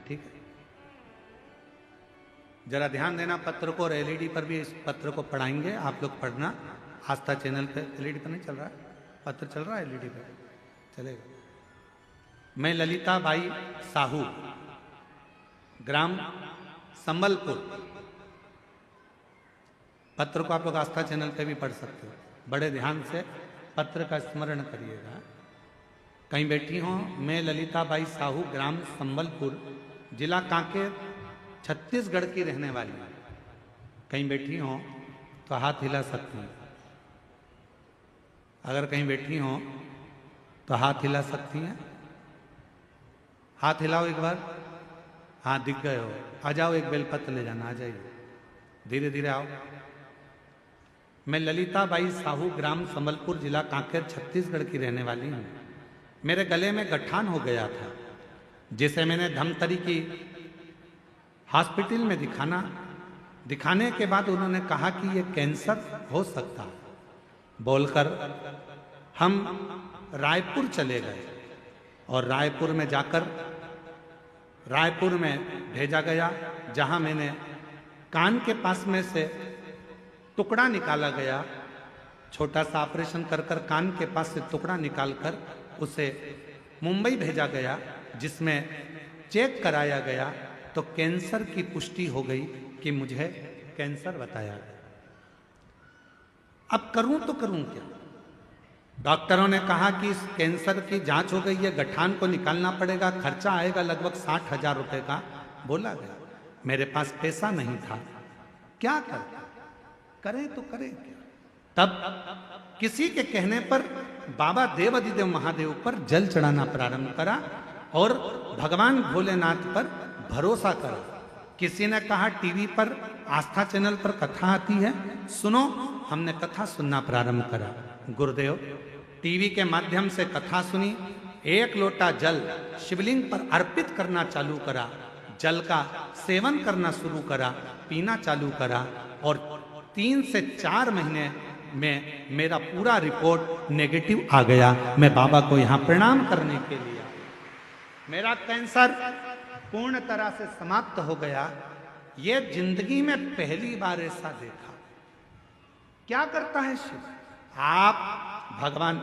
ठीक है। जरा ध्यान देना पत्र को, और एलईडी पर भी इस पत्र को पढ़ाएंगे, आप लोग पढ़ना। आस्था चैनल पे एलईडी पर नहीं चल रहा है, पत्र चल रहा है एलईडी पे, चलेगा। मैं ललिता बाई साहू, ग्राम संबलपुर। पत्र को आप लोग आस्था चैनल पे भी पढ़ सकते हो। बड़े ध्यान से पत्र का स्मरण करिएगा। कहीं बैठी हो, मैं ललिता बाई साहू, ग्राम संबलपुर, जिला कांकेर, छत्तीसगढ़ की रहने वाली। कहीं बैठी हो तो हाथ हिला सकती हैं। अगर कहीं बैठी हो तो हाथ हिला सकती हैं। हाथ हिलाओ एक बार। हाँ, दिख गए हो। आ जाओ, एक बेलपत्र ले जाना, आ जाइए, धीरे धीरे आओ। मैं ललिता बाई साहू, ग्राम संबलपुर, जिला कांकेर, छत्तीसगढ़ की रहने वाली हूँ। मेरे गले में गठान हो गया था, जिसे मैंने धमतरी की हॉस्पिटल में दिखाने के बाद उन्होंने कहा कि ये कैंसर हो सकता है बोलकर हम रायपुर चले गए। और रायपुर में जाकर रायपुर में भेजा गया, जहां मैंने कान के पास में से टुकड़ा निकाला गया। छोटा सा ऑपरेशन कर कान के पास से टुकड़ा निकालकर उसे मुंबई भेजा गया, जिसमें चेक कराया गया तो कैंसर की पुष्टि हो गई कि मुझे कैंसर बताया गया। अब करूं तो करूं क्या? डॉक्टरों ने कहा कि इस कैंसर की जांच हो गई है, गठान को निकालना पड़ेगा, खर्चा आएगा लगभग 60,000 रुपए का बोला गया। मेरे पास पैसा नहीं था, क्या करें तो करें क्या? तब किसी के कहने पर बाबा देवाधिदेव महादेव पर जल चढ़ाना प्रारंभ करा और भगवान भोलेनाथ पर भरोसा करा। किसी ने कहा टीवी पर आस्था चैनल पर कथा आती है, सुनो। हमने कथा सुनना प्रारंभ करा। गुरुदेव टीवी के माध्यम से कथा सुनी। एक लोटा जल शिवलिंग पर अर्पित करना चालू करा, जल का सेवन करना शुरू करा, पीना चालू करा, और 3 से 4 महीने में मेरा पूरा रिपोर्ट नेगेटिव आ गया। मैं बाबा को यहां प्रणाम करने के लिए, मेरा कैंसर पूर्ण तरह से समाप्त हो गया। ये जिंदगी में पहली बार ऐसा देखा। क्या करता है शिव? आप भगवान,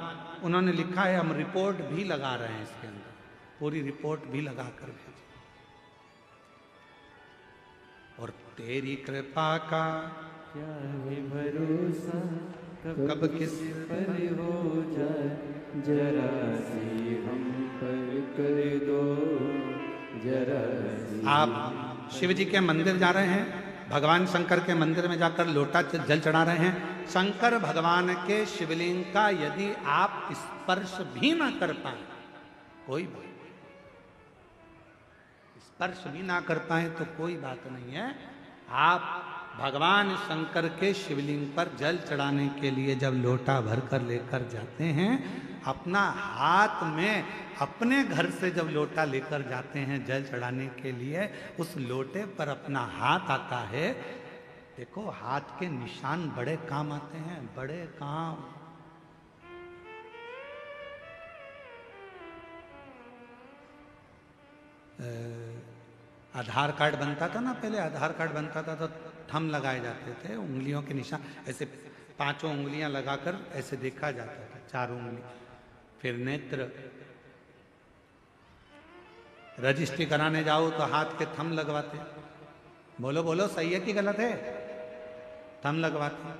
उन्होंने लिखा है, हम रिपोर्ट भी लगा रहे हैं इसके अंदर, पूरी रिपोर्ट भी लगा कर भेजी। और तेरी कृपा का क्या है भरोसा, कब किस पर हो जाए, जरा सी हम पर कर दो, जरा सी। आप शिव जी के मंदिर जा रहे हैं, भगवान शंकर के मंदिर में जाकर लोटा जल चढ़ा रहे हैं। शंकर भगवान के शिवलिंग का यदि आप स्पर्श भी ना कर पाए, कोई बात, स्पर्श भी ना कर पाए तो कोई बात नहीं है। आप भगवान शंकर के शिवलिंग पर जल चढ़ाने के लिए जब लोटा भरकर लेकर जाते हैं, अपना हाथ में, अपने घर से जब लोटा लेकर जाते हैं जल चढ़ाने के लिए, उस लोटे पर अपना हाथ आता है। देखो, हाथ के निशान बड़े काम आते हैं, बड़े काम। आधार कार्ड बनता था ना पहले, आधार कार्ड बनता था तो थंब लगाए जाते थे, उंगलियों के निशान, ऐसे 5 उंगलियां लगाकर ऐसे देखा जाता था, 4 उंगली। फिर नेत्र, रजिस्ट्री कराने जाओ तो हाथ के थंब लगवाते। बोलो बोलो, सही है कि गलत है? थंब लगवाते।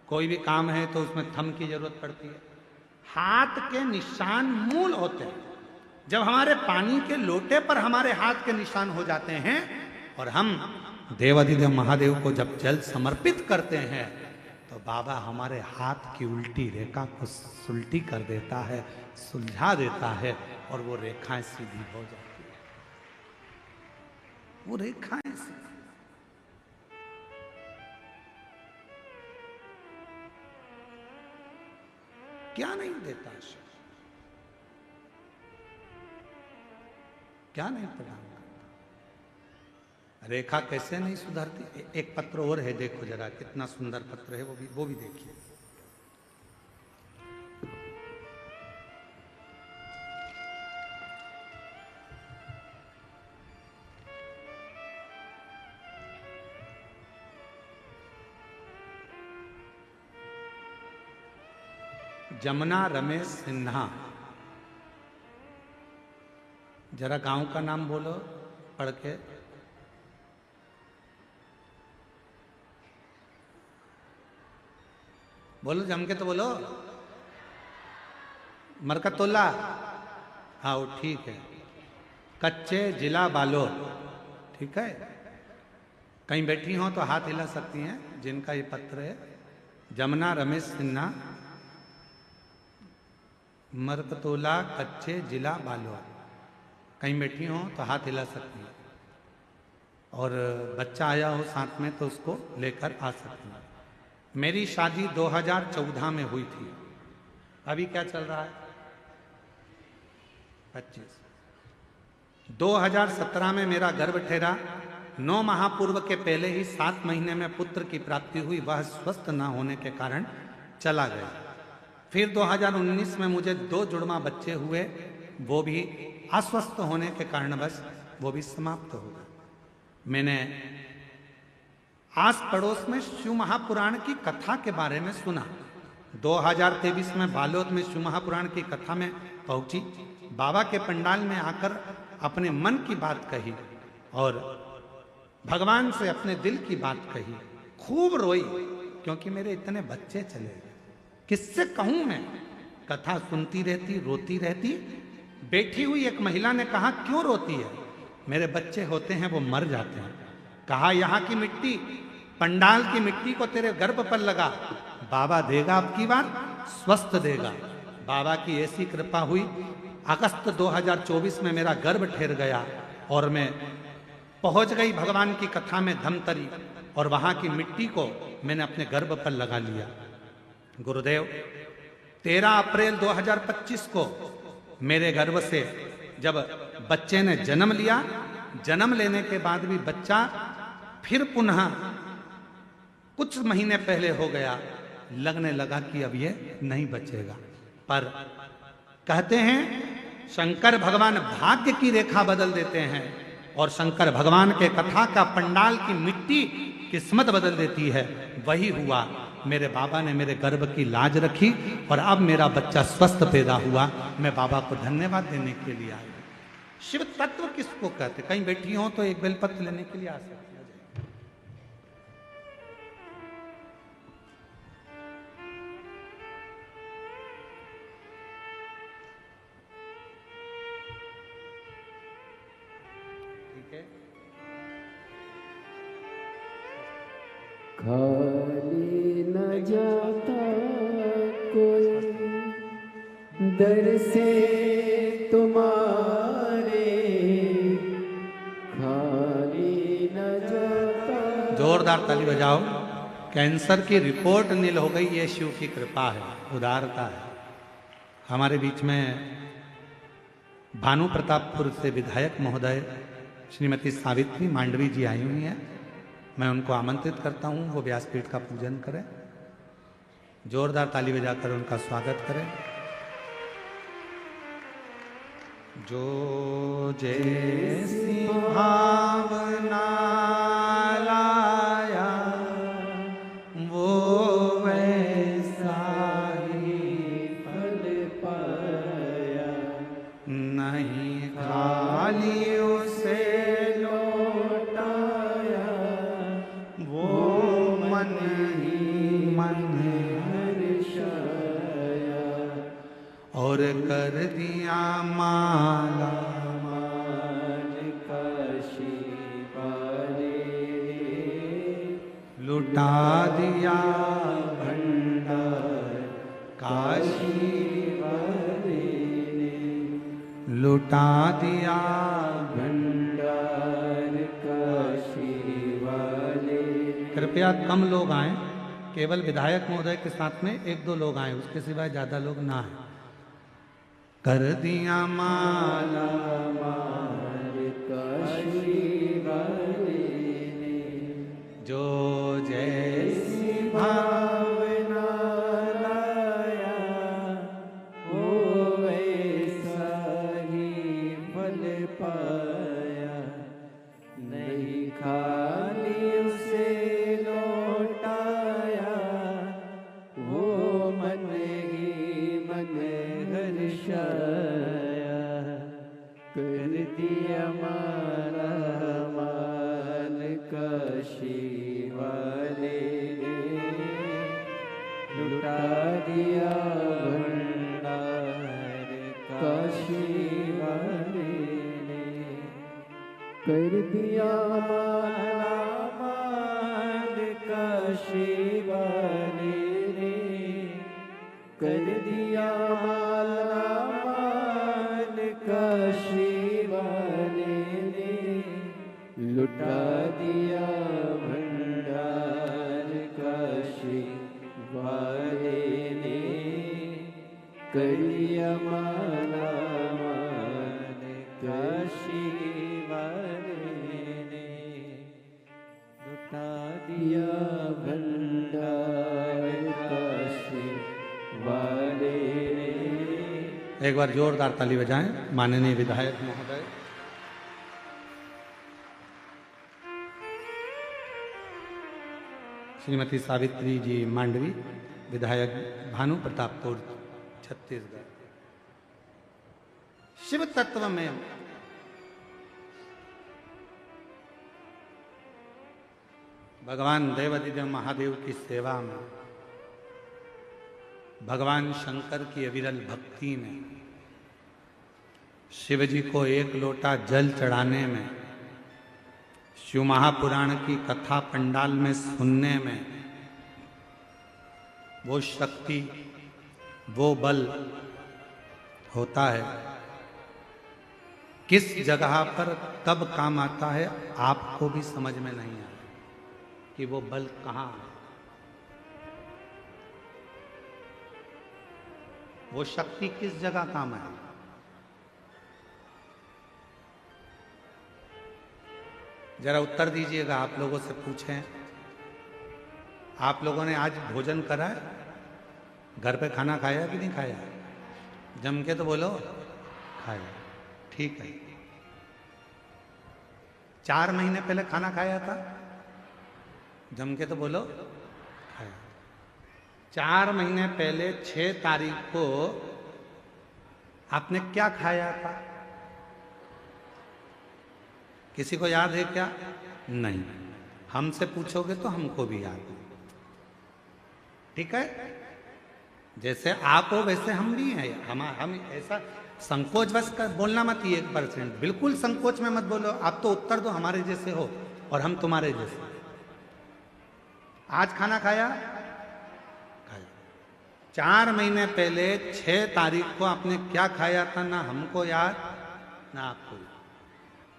कोई भी काम है तो उसमें थंब की जरूरत पड़ती है। हाथ के निशान मूल होते हैं। जब हमारे पानी के लोटे पर हमारे हाथ के निशान हो जाते हैं और हम देवाधिदेव महादेव को जब जल समर्पित करते हैं, तो बाबा हमारे हाथ की उल्टी रेखा को सुलटी कर देता है, सुलझा देता है, और वो रेखाएं सीधी हो जाती है। वो रेखाएं सीधी, क्या नहीं देता शिव, क्या नहीं प्रदान करता। रेखा कैसे नहीं सुधरती? एक पत्र और है, देखो जरा कितना सुंदर पत्र है, वो भी देखिए। जमुना रमेश सिन्हा। जरा गांव का नाम बोलो पढ़ के। बोलो जम के तो बोलो। मरकतुल्ला। हाँ वो ठीक है। कच्चे, जिला बालोद। ठीक है। कहीं बैठी हो तो हाथ हिला सकती हैं जिनका ये पत्र है। जमुना रमेश सिन्हा, मरकतोला, कच्चे, जिला बालोद। कहीं बैठी हो तो हाथ हिला सकती हैं। और बच्चा आया हो साथ में तो उसको लेकर आ सकती हैं। मेरी शादी 2014 में हुई थी। अभी क्या चल रहा है? 25। 2017 में मेरा गर्भ ठहरा। 9 माह पूर्व के पहले ही 7 महीने में पुत्र की प्राप्ति हुई। वह स्वस्थ न होने के कारण चला गया। फिर 2019 में मुझे 2 जुड़वा बच्चे हुए। वो भी अस्वस्थ होने के कारणवश वो भी समाप्त हो गए। मैंने आस पड़ोस में शिव महापुराण की कथा के बारे में सुना। 2023 में बालोद में शिव महापुराण की कथा में पहुंची। बाबा के पंडाल में आकर अपने मन की बात कही और भगवान से अपने दिल की बात कही। खूब रोई क्योंकि मेरे इतने बच्चे चले गए। किससे कहूं मैं? कथा सुनती रहती, रोती रहती। बैठी हुई एक महिला ने कहा, क्यों रोती है? मेरे बच्चे होते हैं वो मर जाते हैं। कहा, यहाँ की मिट्टी, पंडाल की मिट्टी को तेरे गर्भ पर लगा, बाबा देगा अब की बार, स्वस्थ देगा। बाबा की ऐसी कृपा हुई। अगस्त 2024 में मेरा गर्भ ठहर गया और मैं पहुंच गई भगवान की कथा में धमतरी और वहां की मिट्टी को मैंने अपने गर्भ पर लगा लिया। गुरुदेव, 13 अप्रैल 2025 को मेरे गर्भ से जब बच्चे ने जन्म लिया, जन्म लेने के बाद भी बच्चा फिर पुनः कुछ महीने पहले हो गया। लगने लगा कि अब ये नहीं बचेगा। पर कहते हैं शंकर भगवान भाग्य की रेखा बदल देते हैं और शंकर भगवान के कथा का पंडाल की मिट्टी किस्मत बदल देती है। वही हुआ। मेरे बाबा ने मेरे गर्भ की लाज रखी और अब मेरा बच्चा स्वस्थ पैदा हुआ। मैं बाबा को धन्यवाद देने के लिए आई। शिव तत्व किसको कहते? कहीं बैठी हो तो एक बेलपत्र लेने के लिए आ सकती है। ठीक है। खाली न जाता कोई दर से तुम्हारे, खाली न जाता। जोरदार ताली बजाओ। कैंसर की रिपोर्ट नील हो गई। ये शिव की कृपा है, उदारता है। हमारे बीच में भानु प्रतापपुर से विधायक महोदय श्रीमती सावित्री मांडवी जी आई हुई हैं। मैं उनको आमंत्रित करता हूं वो व्यासपीठ का पूजन करें। जोरदार ताली बजाकर उनका स्वागत करें। जो जैसी भावना लाया वो वैसा ही फल पाया, नहीं खाली उसे लौटाया वो मन ही मन हर्षाया। और कर दिया माला मान काशी वाले लुटा दिया भंडार, काशी वाले लुटा दिया। भंडार काशी वाले। कृपया कम लोग आए। केवल विधायक महोदय के साथ में 1-2 लोग आए, उसके सिवाय ज्यादा लोग ना आए। कर दिया माला मार काशी वाले ने, जो जैसी भावना लाया वो वैसा ही फल पाया। नहीं खाली उसे लौटाया वो मन ही माल काशी वाले ने लुटा दिया भंडार काशी वाले ने कर दिया माला माल काशी वाले ने कर दिया माला माल काशी वाले ने लुटा दिया भंडार काशी वाले ने कर दिया माला माल काशी वाले ने लुटा दिया भंडार काशी वाले ने। एक बार जोरदार ताली बजाएं माननीय विधायक महोदय। श्रीमती सावित्री जी मांडवी, विधायक भानु प्रतापपुर छत्तीसगढ़। शिव तत्व में भगवान देवादिदेव महादेव की सेवा में, भगवान शंकर की अविरल भक्ति में, शिव जी को एक लोटा जल चढ़ाने में, शिव महापुराण की कथा पंडाल में सुनने में, वो शक्ति, वो बल होता है। किस जगह पर कब काम आता है आपको भी समझ में नहीं आता कि वो बल कहाँ है, वो शक्ति किस जगह काम है। जरा उत्तर दीजिएगा। आप लोगों से पूछें, आप लोगों ने आज भोजन करा है? घर पे खाना खाया कि नहीं खाया? जम के तो बोलो खाया। ठीक है। 4 महीने पहले खाना खाया था? जम के तो बोलो खाया। 4 महीने पहले 6 तारीख को आपने क्या खाया था? किसी को याद है क्या? नहीं। हमसे पूछोगे तो हमको भी याद नहीं। ठीक है? जैसे आप हो वैसे हम भी हैं। हम ऐसा संकोच बस कर बोलना मत ही 1%, बिल्कुल संकोच में मत बोलो। आप तो उत्तर दो हमारे जैसे हो और हम तुम्हारे जैसे। आज खाना खाया? खाया। 4 महीने पहले 6 तारीख को आपने क्या खाया था? ना हमको याद ना आपको याद।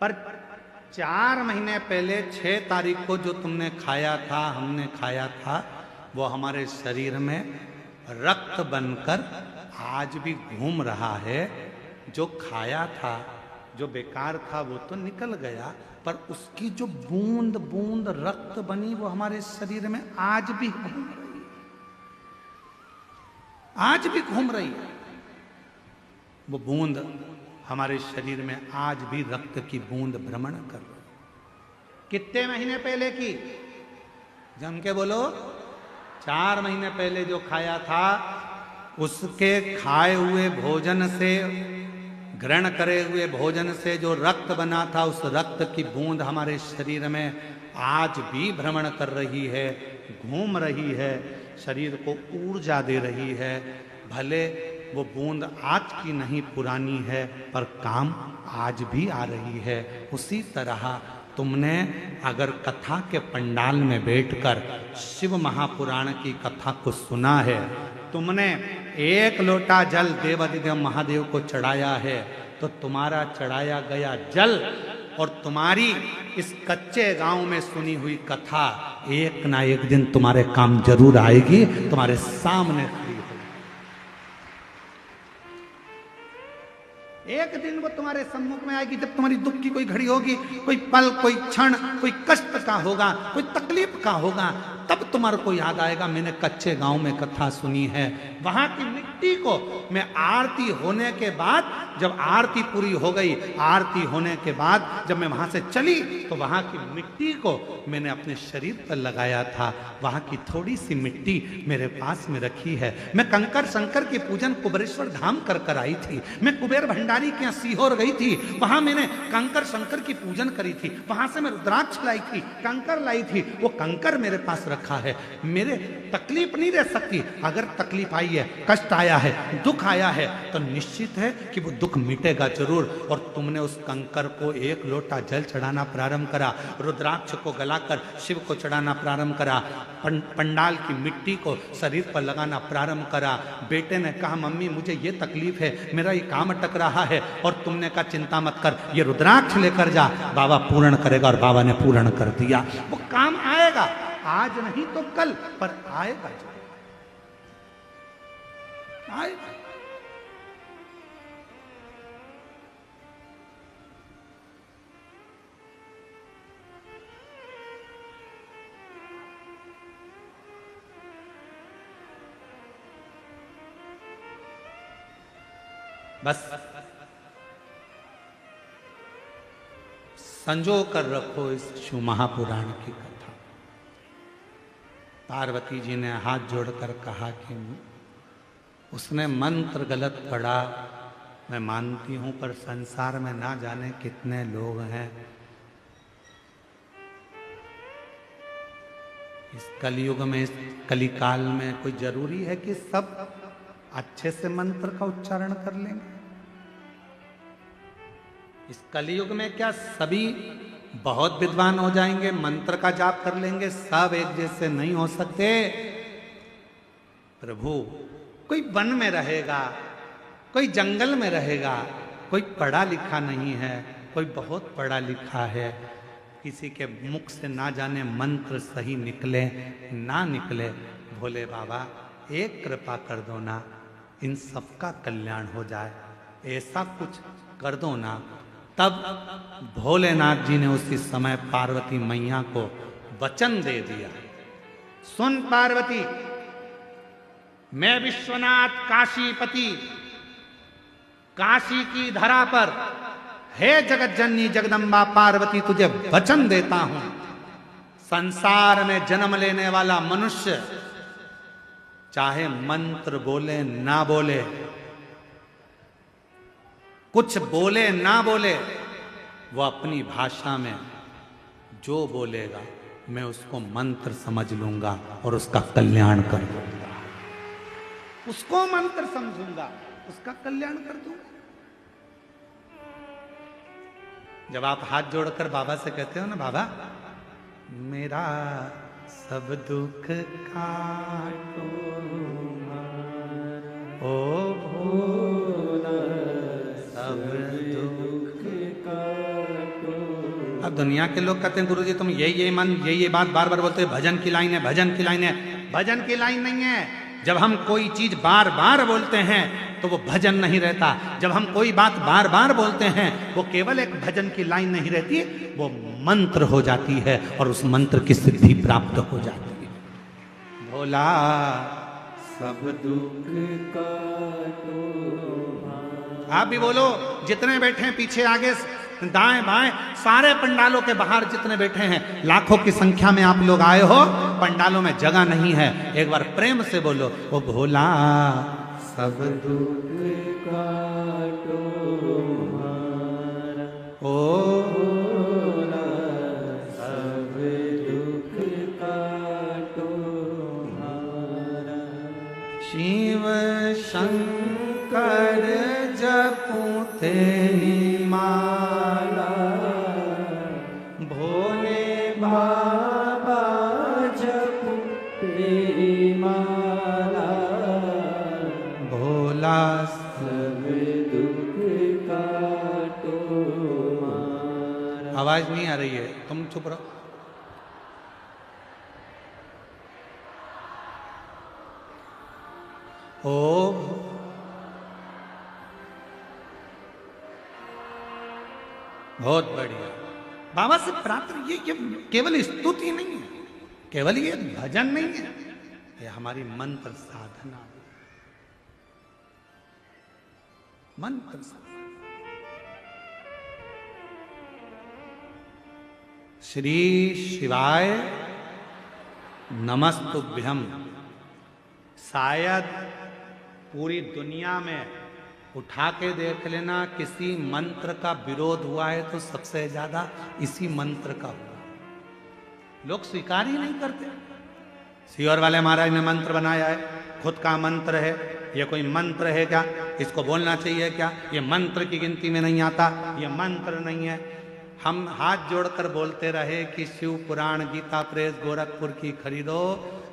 पर 4 महीने पहले 6 तारीख को जो तुमने खाया था, हमने खाया था, वो हमारे शरीर में रक्त बनकर आज भी घूम रहा है। जो खाया था, जो बेकार था, वो तो निकल गया, पर उसकी जो बूंद बूंद रक्त बनी वो हमारे शरीर में आज भी घूम रही है। आज भी घूम रही है वो बूंद हमारे शरीर में। आज भी रक्त की बूंद भ्रमण कर रही। कितने महीने पहले की? जम के बोलो। 4 महीने पहले जो खाया था, उसके खाए हुए भोजन से, ग्रहण करे हुए भोजन से जो रक्त बना था, उस रक्त की बूंद हमारे शरीर में आज भी भ्रमण कर रही है, घूम रही है, शरीर को ऊर्जा दे रही है। भले वो बूंद आज की नहीं, पुरानी है, पर काम आज भी आ रही है। उसी तरह तुमने अगर कथा के पंडाल में बैठकर शिव महापुराण की कथा को सुना है, तुमने 1 लोटा जल देवादिदेव महादेव को चढ़ाया है, तो तुम्हारा चढ़ाया गया जल और तुम्हारी इस कच्चे गांव में सुनी हुई कथा एक ना एक दिन तुम्हारे काम जरूर आएगी, तुम्हारे सामने खड़ी होगी। एक दिन वो तुम्हारे सम्मुख में आएगी, जब तुम्हारी दुख की कोई घड़ी होगी, कोई पल, कोई क्षण, कोई कष्ट का होगा, कोई तकलीफ का होगा, तब तुम्हारे को याद आएगा मैंने कच्चे गांव में कथा सुनी है। वहां की मिट्टी को मैं आरती होने के बाद, जब आरती पूरी हो गई, आरती होने के बाद जब मैं वहां से चली, तो वहां की मिट्टी को मैंने अपने शरीर पर लगाया था। वहां की थोड़ी सी मिट्टी मेरे पास में रखी है। मैं कंकर शंकर की पूजन कुबेरेश्वर धाम कर कर आई थी। मैं कुबेर भंडारी पिचकारी के यहाँ सीहोर गई थी, वहां मैंने कंकर शंकर की पूजन करी थी, वहां से मैं रुद्राक्ष लाई थी, कंकर लाई थी, वो कंकर मेरे पास रखा है। मेरे तकलीफ नहीं रह सकती। अगर तकलीफ आई है, कष्ट आया है, दुख आया है, तो निश्चित है कि वो दुख मिटेगा जरूर। और तुमने उस कंकर को एक लोटा जल चढ़ाना प्रारंभ करा, रुद्राक्ष को गलाकर शिव को चढ़ाना प्रारंभ करा, पंडाल की मिट्टी को शरीर पर लगाना प्रारंभ करा। बेटे ने कहा मम्मी मुझे ये तकलीफ है, मेरा ये काम अटक रहा है, और तुमने कहा चिंता मत कर, ये रुद्राक्ष लेकर जा, बाबा पूर्ण करेगा। और बाबा ने पूर्ण कर दिया। वो काम आएगा, आज नहीं तो कल, पर आएगा आएगा। बस संजो कर रखो इस शिव महापुराण की कथा। पार्वती जी ने हाथ जोड़कर कहा कि उसने मंत्र गलत पढ़ा, मैं मानती हूं, पर संसार में ना जाने कितने लोग हैं। इस कलयुग में, इस कलिकाल में कोई जरूरी है कि सब अच्छे से मंत्र का उच्चारण कर लेंगे? इस कलयुग में क्या सभी बहुत विद्वान हो जाएंगे, मंत्र का जाप कर लेंगे? सब एक जैसे नहीं हो सकते प्रभु। कोई वन में रहेगा, कोई जंगल में रहेगा, कोई पढ़ा लिखा नहीं है, कोई बहुत पढ़ा लिखा है। किसी के मुख से ना जाने मंत्र सही निकले ना निकले, भोले बाबा एक कृपा कर दो ना, इन सबका कल्याण हो जाए, ऐसा कुछ कर दो ना। तब भोलेनाथ जी ने उसी समय पार्वती मैया को वचन दे दिया, सुन पार्वती, मैं विश्वनाथ काशीपति काशी की धरा पर, हे जगत जननी जगदम्बा पार्वती, तुझे वचन देता हूं, संसार में जन्म लेने वाला मनुष्य चाहे मंत्र बोले ना बोले, कुछ बोले ना बोले, वो अपनी भाषा में जो बोलेगा मैं उसको मंत्र समझ लूंगा और उसका कल्याण कर दूंगा। उसको मंत्र समझूंगा, उसका कल्याण कर दूंगा। जब आप हाथ जोड़कर बाबा से कहते हो ना, बाबा मेरा सब दुख काटो ओ भोला, सब दुख काटो। अब दुनिया के लोग कहते हैं गुरुजी तुम यही मन यही बात बार बार बोलते हो, भजन की लाइन है, भजन की लाइन है। भजन की लाइन नहीं है। जब हम कोई चीज बार बार बोलते हैं तो वो भजन नहीं रहता। जब हम कोई बात बार बार बोलते हैं वो केवल एक भजन की लाइन नहीं रहती, वो मंत्र हो जाती है और उस मंत्र की सिद्धि प्राप्त हो जाती है। भोला सब दुख काटो। आप भी बोलो, जितने बैठे हैं पीछे आगे दाएं बाएं सारे पंडालों के बाहर जितने बैठे हैं, लाखों की संख्या में आप लोग आए हो, पंडालों में जगह नहीं है, एक बार प्रेम से बोलो, ओ भोला सब दुख काटो ओ भोला, सब दुख काटो शिव शंकर जपू तेरी माला, भोले बाबा जपू तेरी माला, भोला सब दुख काटो मारा। आवाज नहीं आ रही है, तुम चुप रहो। ओ बहुत बढ़िया। बाबा से प्राप्त ये केवल स्तुति नहीं है, केवल ये भजन नहीं है, ये हमारी मंत्र साधना, मंत्र साधना। श्री शिवाय नमस्तुभ्यम। शायद पूरी दुनिया में उठा के देख लेना, किसी मंत्र का विरोध हुआ है तो सबसे ज्यादा इसी मंत्र का हुआ। लोग स्वीकार ही नहीं करते। सीहोर वाले महाराज ने मंत्र बनाया है, खुद का मंत्र है, ये कोई मंत्र है क्या? इसको बोलना चाहिए क्या? ये मंत्र की गिनती में नहीं आता, ये मंत्र नहीं है। हम हाथ जोड़कर बोलते रहे कि शिव पुराण, गीता प्रेस गोरखपुर की खरीदो,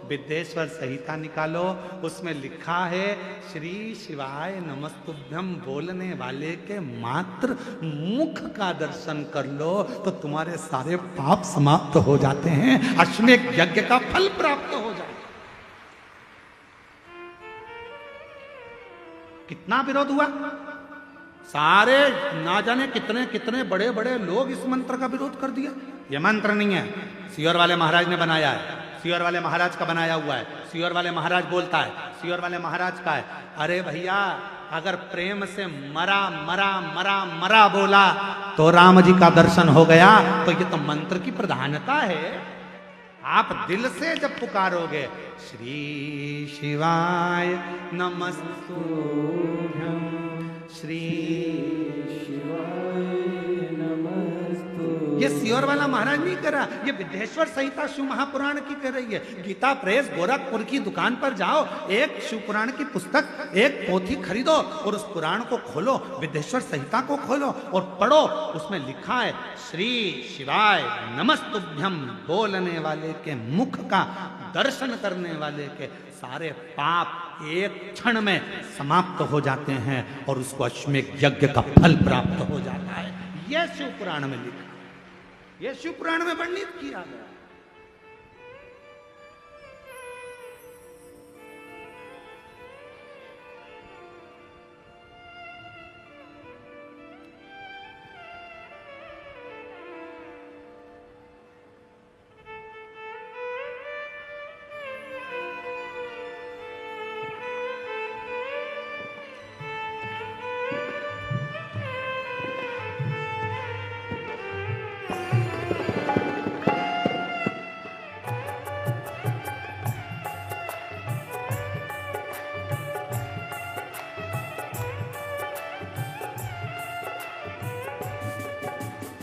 विद्येश्वर संहिता निकालो, उसमें लिखा है श्री शिवाय नमस्तुभ्यम बोलने वाले के मात्र मुख का दर्शन कर लो तो तुम्हारे सारे पाप समाप्त हो जाते हैं, अश्वमेध यज्ञ का फल प्राप्त हो जाए। कितना विरोध हुआ, सारे ना जाने कितने कितने बड़े बड़े लोग इस मंत्र का विरोध कर दिया। यह मंत्र नहीं है, सीहोर वाले महाराज ने बनाया है, सीहोर वाले महाराज का बनाया हुआ है, सीहोर वाले महाराज बोलता है, सीहोर वाले महाराज का है। अरे भैया, अगर प्रेम से मरा मरा मरा मरा बोला तो राम जी का दर्शन हो गया, तो ये तो मंत्र की प्रधानता है। आप दिल से जब पुकारोगे श्री शिवाय नमस्तुभ्यम, श्री शिवाय नमस्तु। ये सीहोर वाला महाराज नहीं कर रहा, ये विद्येश्वर संहिता शिव महापुराण की कर रही है। गीता प्रेस गोरखपुर की दुकान पर जाओ, एक शिव पुराण की पुस्तक, एक पोथी खरीदो और उस पुराण को खोलो, विद्येश्वर संहिता को खोलो और पढ़ो। उसमें लिखा है श्री शिवाय नमस्तुभ्यम, बोलने वाले के मुख का दर्शन करने वाले के सारे पाप एक क्षण में समाप्त हो जाते हैं और उसको अश्वमेध यज्ञ का फल प्राप्त हो जाता है। यह शिव पुराण में लिखा, यह शिव पुराण में वर्णित किया गया।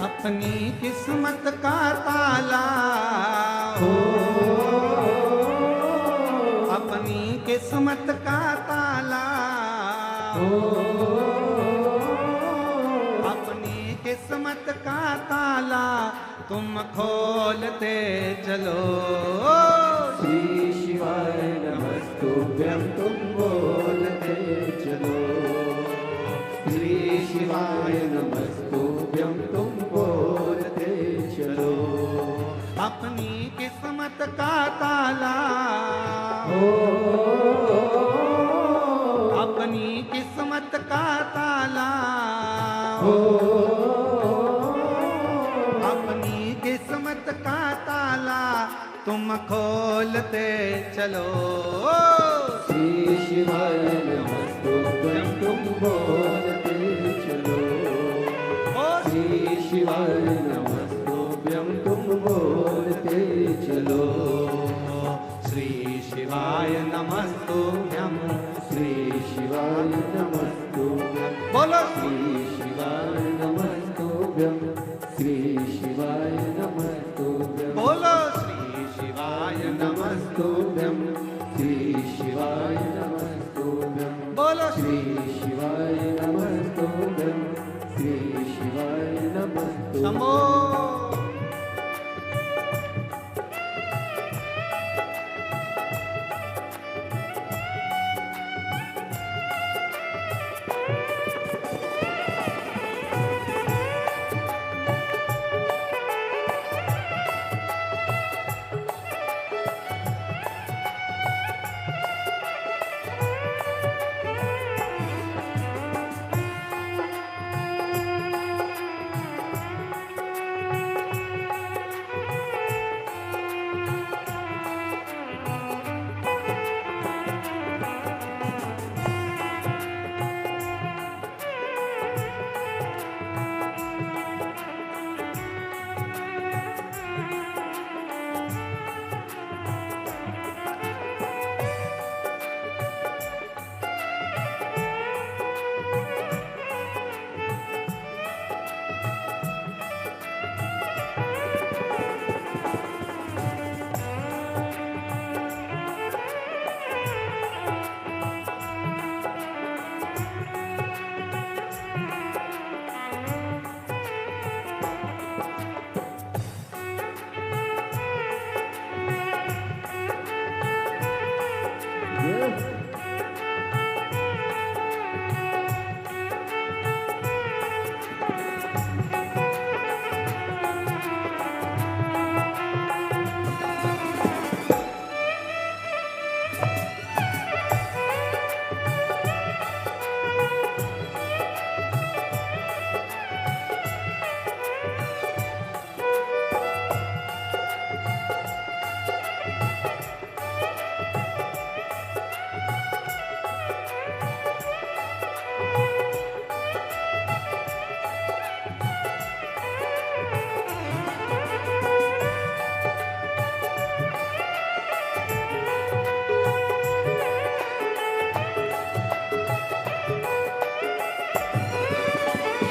अपनी किस्मत का ताला हो, अपनी किस्मत का ताला हो, अपनी किस्मत का ताला तुम खोलते चलो। श्री शिवाय नमस्तुभ्यम तुम बोलते चलो, श्री शिवाय नमस्तुभ्यम तुम बोलते चलो। अपनी किस्मत का ताला हो, अपनी किस्मत का ताला हो, अपनी किस्मत का ताला तुम खोलते चलो। श्री शिवाय नमस्तुभ्यम तुम बोलते चलो, श्री शिवाय नमस्तुभ्यम तुम बोलते चलो। श्री शिवाय नमस्तुभ्यम, श्री शिवाय नमस्तुभ्यम, बोलो श्री शिवाय नमस्तुभ्यम, श्री शिवाय नमस्तुभ्यम, बोलो श्री शिवाय नमस्तुभ्यम, श्री शिवाय नमस्तुभ्यम, बोलो श्री शिवाय नमस्तुभ्यम, श्री शिवाय नमस्तुभ्यम। शंभो।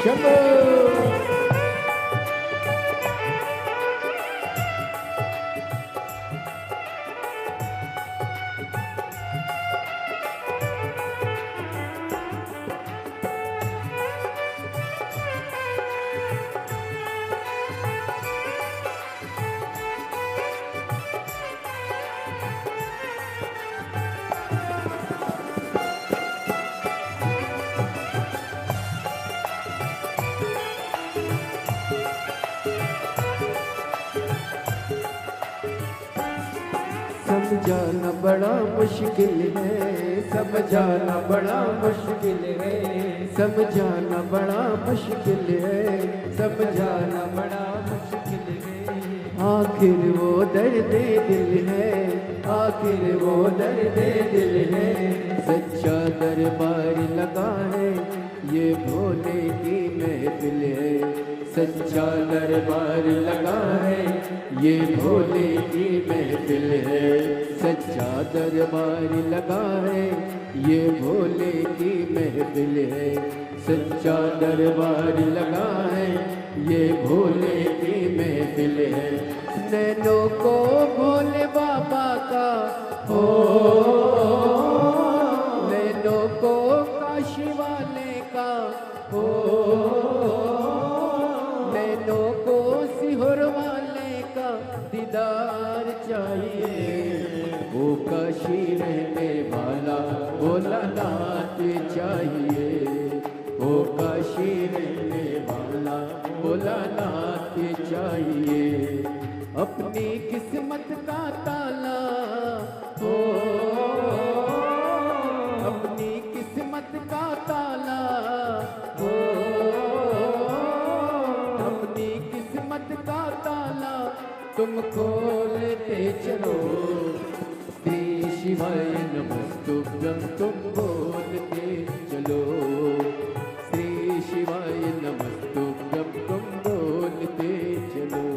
शंभो समझाना बड़ा मुश्किल है, समझाना बड़ा मुश्किल है, समझाना बड़ा मुश्किल है, समझाना बड़ा मुश्किल है। आखिर वो दर्द दिल है, आखिर वो दर्द दिल है। सच्चा दरबार लगा है, ये भोले की महफिल है। सच्चा दरबार लगा है, ये भोले की महफिल है। सच्चा दरबार लगा है, ये भोले की महफिल है। सच्चा दरबार लगा है, ये भोले की महफिल है। नैनों को भोले बाबा का हो, नैनों को काशी वाले का हो, नैनों को सिहोर वाले का दीदार चाहिए। वो काशी रहने वाला भोलानाथ चाहिए, वो काशी रहने वाला भोलानाथ चाहिए। अपनी किस्मत का ताला हो, अपनी किस्मत का ताला हो, अपनी किस्मत का ताला तुम खोलते चलो। श्री शिवाय नमस्तुभ्यं तुम बोलते चलो। श्री शिवाय नमस्तुभ्यं तुम बोलते चलो।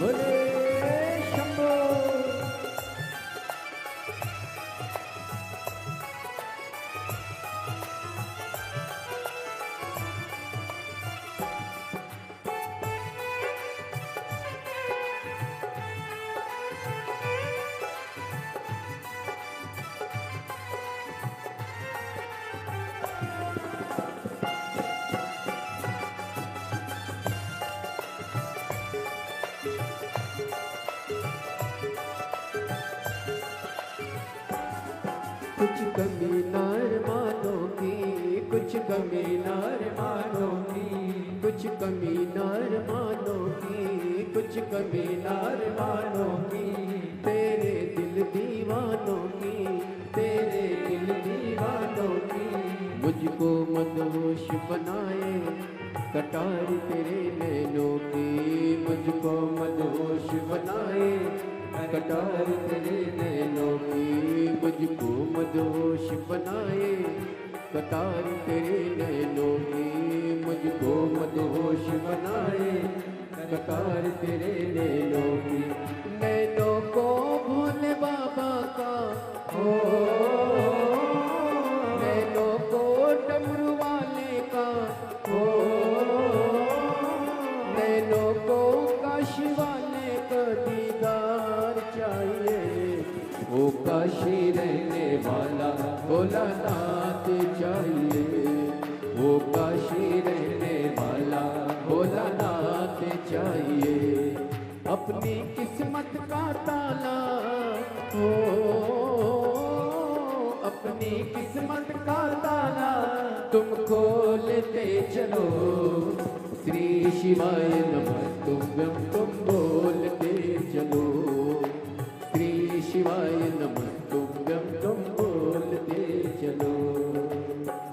भोले शंभो। कुछ कमी नार मानो की, कुछ कमी नार मानो की, कुछ कमी नार मानो की, कुछ कमी नार मानो की, तेरे दिल दीवानों की, तेरे दिल दीवानों की। मुझको मदहोश बनाए कटार तेरे नैनों की, मुझको मदहोश बनाए कटार तेरे नैनों की, मुझको मदहोश बनाए कटार तेरे नैनों की, मुझको मदहोश बनाए कटार तेरे नैनों की। नैनों को भोले बाबा का हो, नैनों को डमरू वाले का हो, नैनों को काशी वाले का दीदार चाहिए। वो काशी रहने वाला भोलानाथ चाहिए, वो काशी रहने वाला भोलानाथ चाहिए। अपनी किस्मत का ताला हो, अपनी किस्मत का ताला तुम खोलते चलो। श्री शिवाय नमस्तुभ्यं तुम बोलते चलो, श्री शिवाय नमस्तुभ्यं तुम बोलते चलो।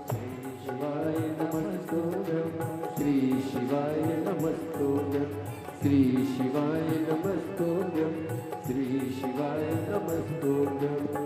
श्री शिवाय नमस्तुभ्यं, श्री शिवाय नमस्तुभ्यं, श्री शिवाय नमस्तुभ्यं, श्री शिवाय नमस्तुभ्यं।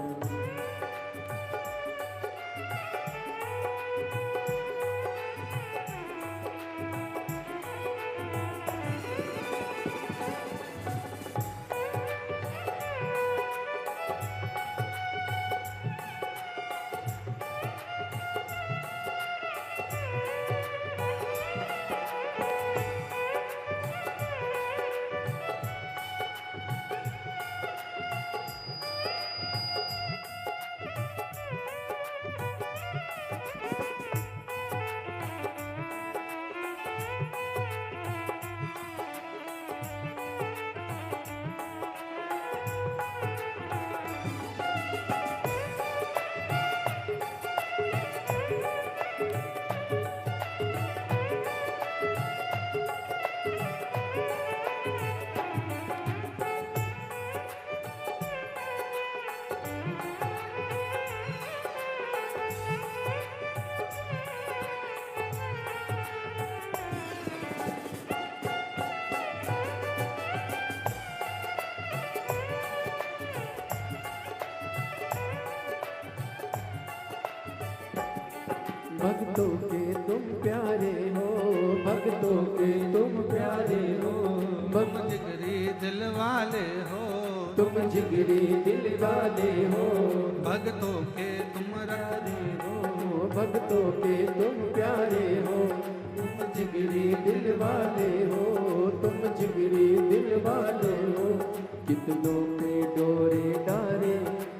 भक्तों के तुम प्यारे हो, भक्तों के तुम प्यारे हो, तुम जिगरी दिल वाले हो, तुम जिगरी दिल वाले हो, भक्तों के तुम रखने हो भक्तों के तुम प्यारे हो, तुम जिगरी दिल वाले हो, तुम जिगरी दिल वाले हो। कितनों पे डोरे डारे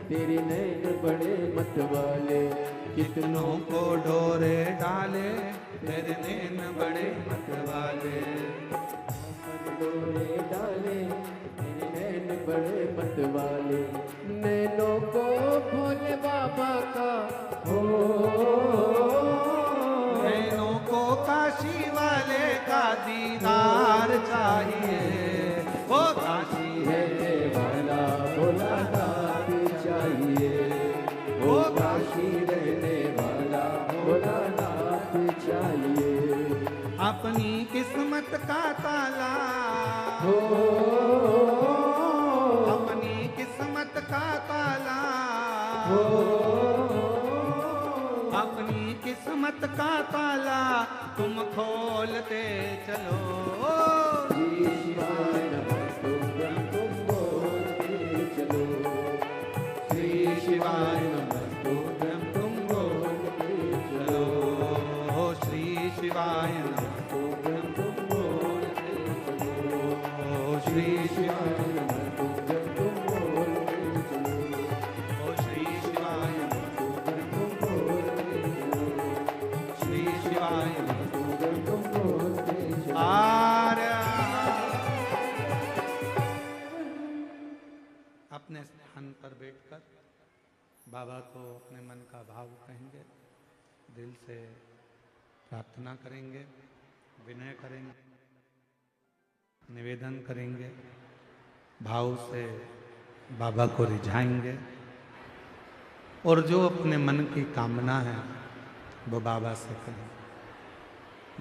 तेरे नैन बड़े मत वाले, कितनों को डोरे डाले तेरे नैन बड़े मत वाले। डोरे डाले तेरे नैन बड़े मत वाले। नैनों को भोले बाबा का हो, नैनों को काशी वाले का दीदार चाहिए। वो काशी रहने वाला भोलानाथ चाहिए, वो काशी रहने वाला भोलानाथ चाहिए। अपनी किस्मत का ताला हो, अपनी किस्मत का ताला हो, अपनी किस्मत का ताला तुम खोलते चलो। श्री शिवाय नमस्तुभ्यं तुम बोलते चलो, श्री शिवाय नमस्तुभ्यं तुम बोलते चलो, श्री शिवाय नमस्तुभ्यं तुम बोलते चलो, श्री शिवाय नमस्तुभ्यं तुम बोलते चलो, श्री शिवाय नमस्तुभ्यं तुम बोलते चलो, श्री शिवाय नमस्तुभ्यं तुम बोलते चलो। आर्य अपने स्थान पर बैठकर बाबा को अपने मन का भाव कहेंगे, दिल से प्रार्थना करेंगे, विनय करेंगे, निवेदन करेंगे, भाव से बाबा को रिझाएंगे और जो अपने मन की कामना है वो बाबा से करें।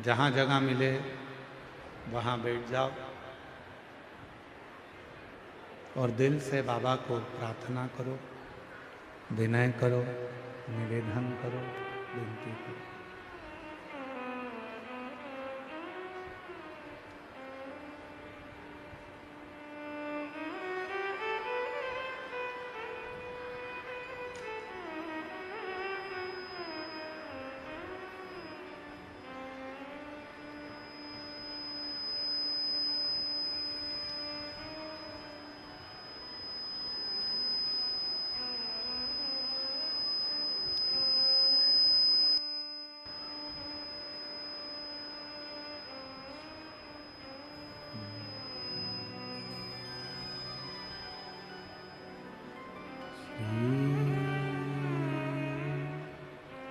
जहाँ जगह मिले वहाँ बैठ जाओ और दिल से बाबा को प्रार्थना करो, विनय करो, निवेदन करो, विनती करो।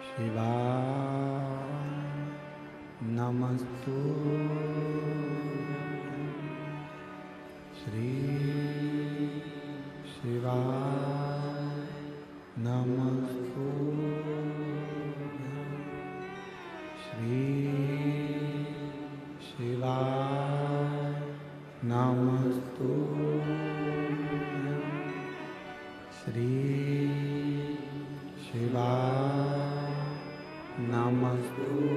शिवाय नमस्तुभ्यं श्री शिवाय नमस्तुभ्यं श्री शिवाय नमस्तुभ्यं श्री शिवाय नमस्तुभ्यं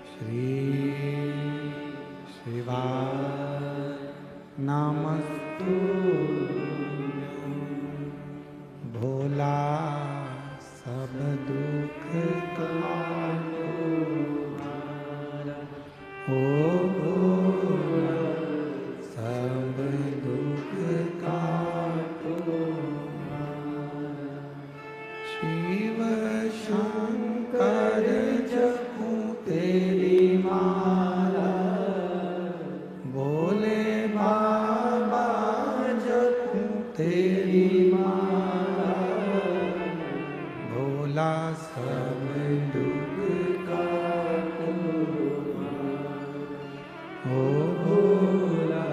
श्री शिवाय नमस्तुभ्यं भोला सब दुख काटो ओ भोला सब दुख काटो शिव शंकर जपूं तेरी माला बोले बाबा जपूं तेरी माला भोला सब दुख काटो ओ भोला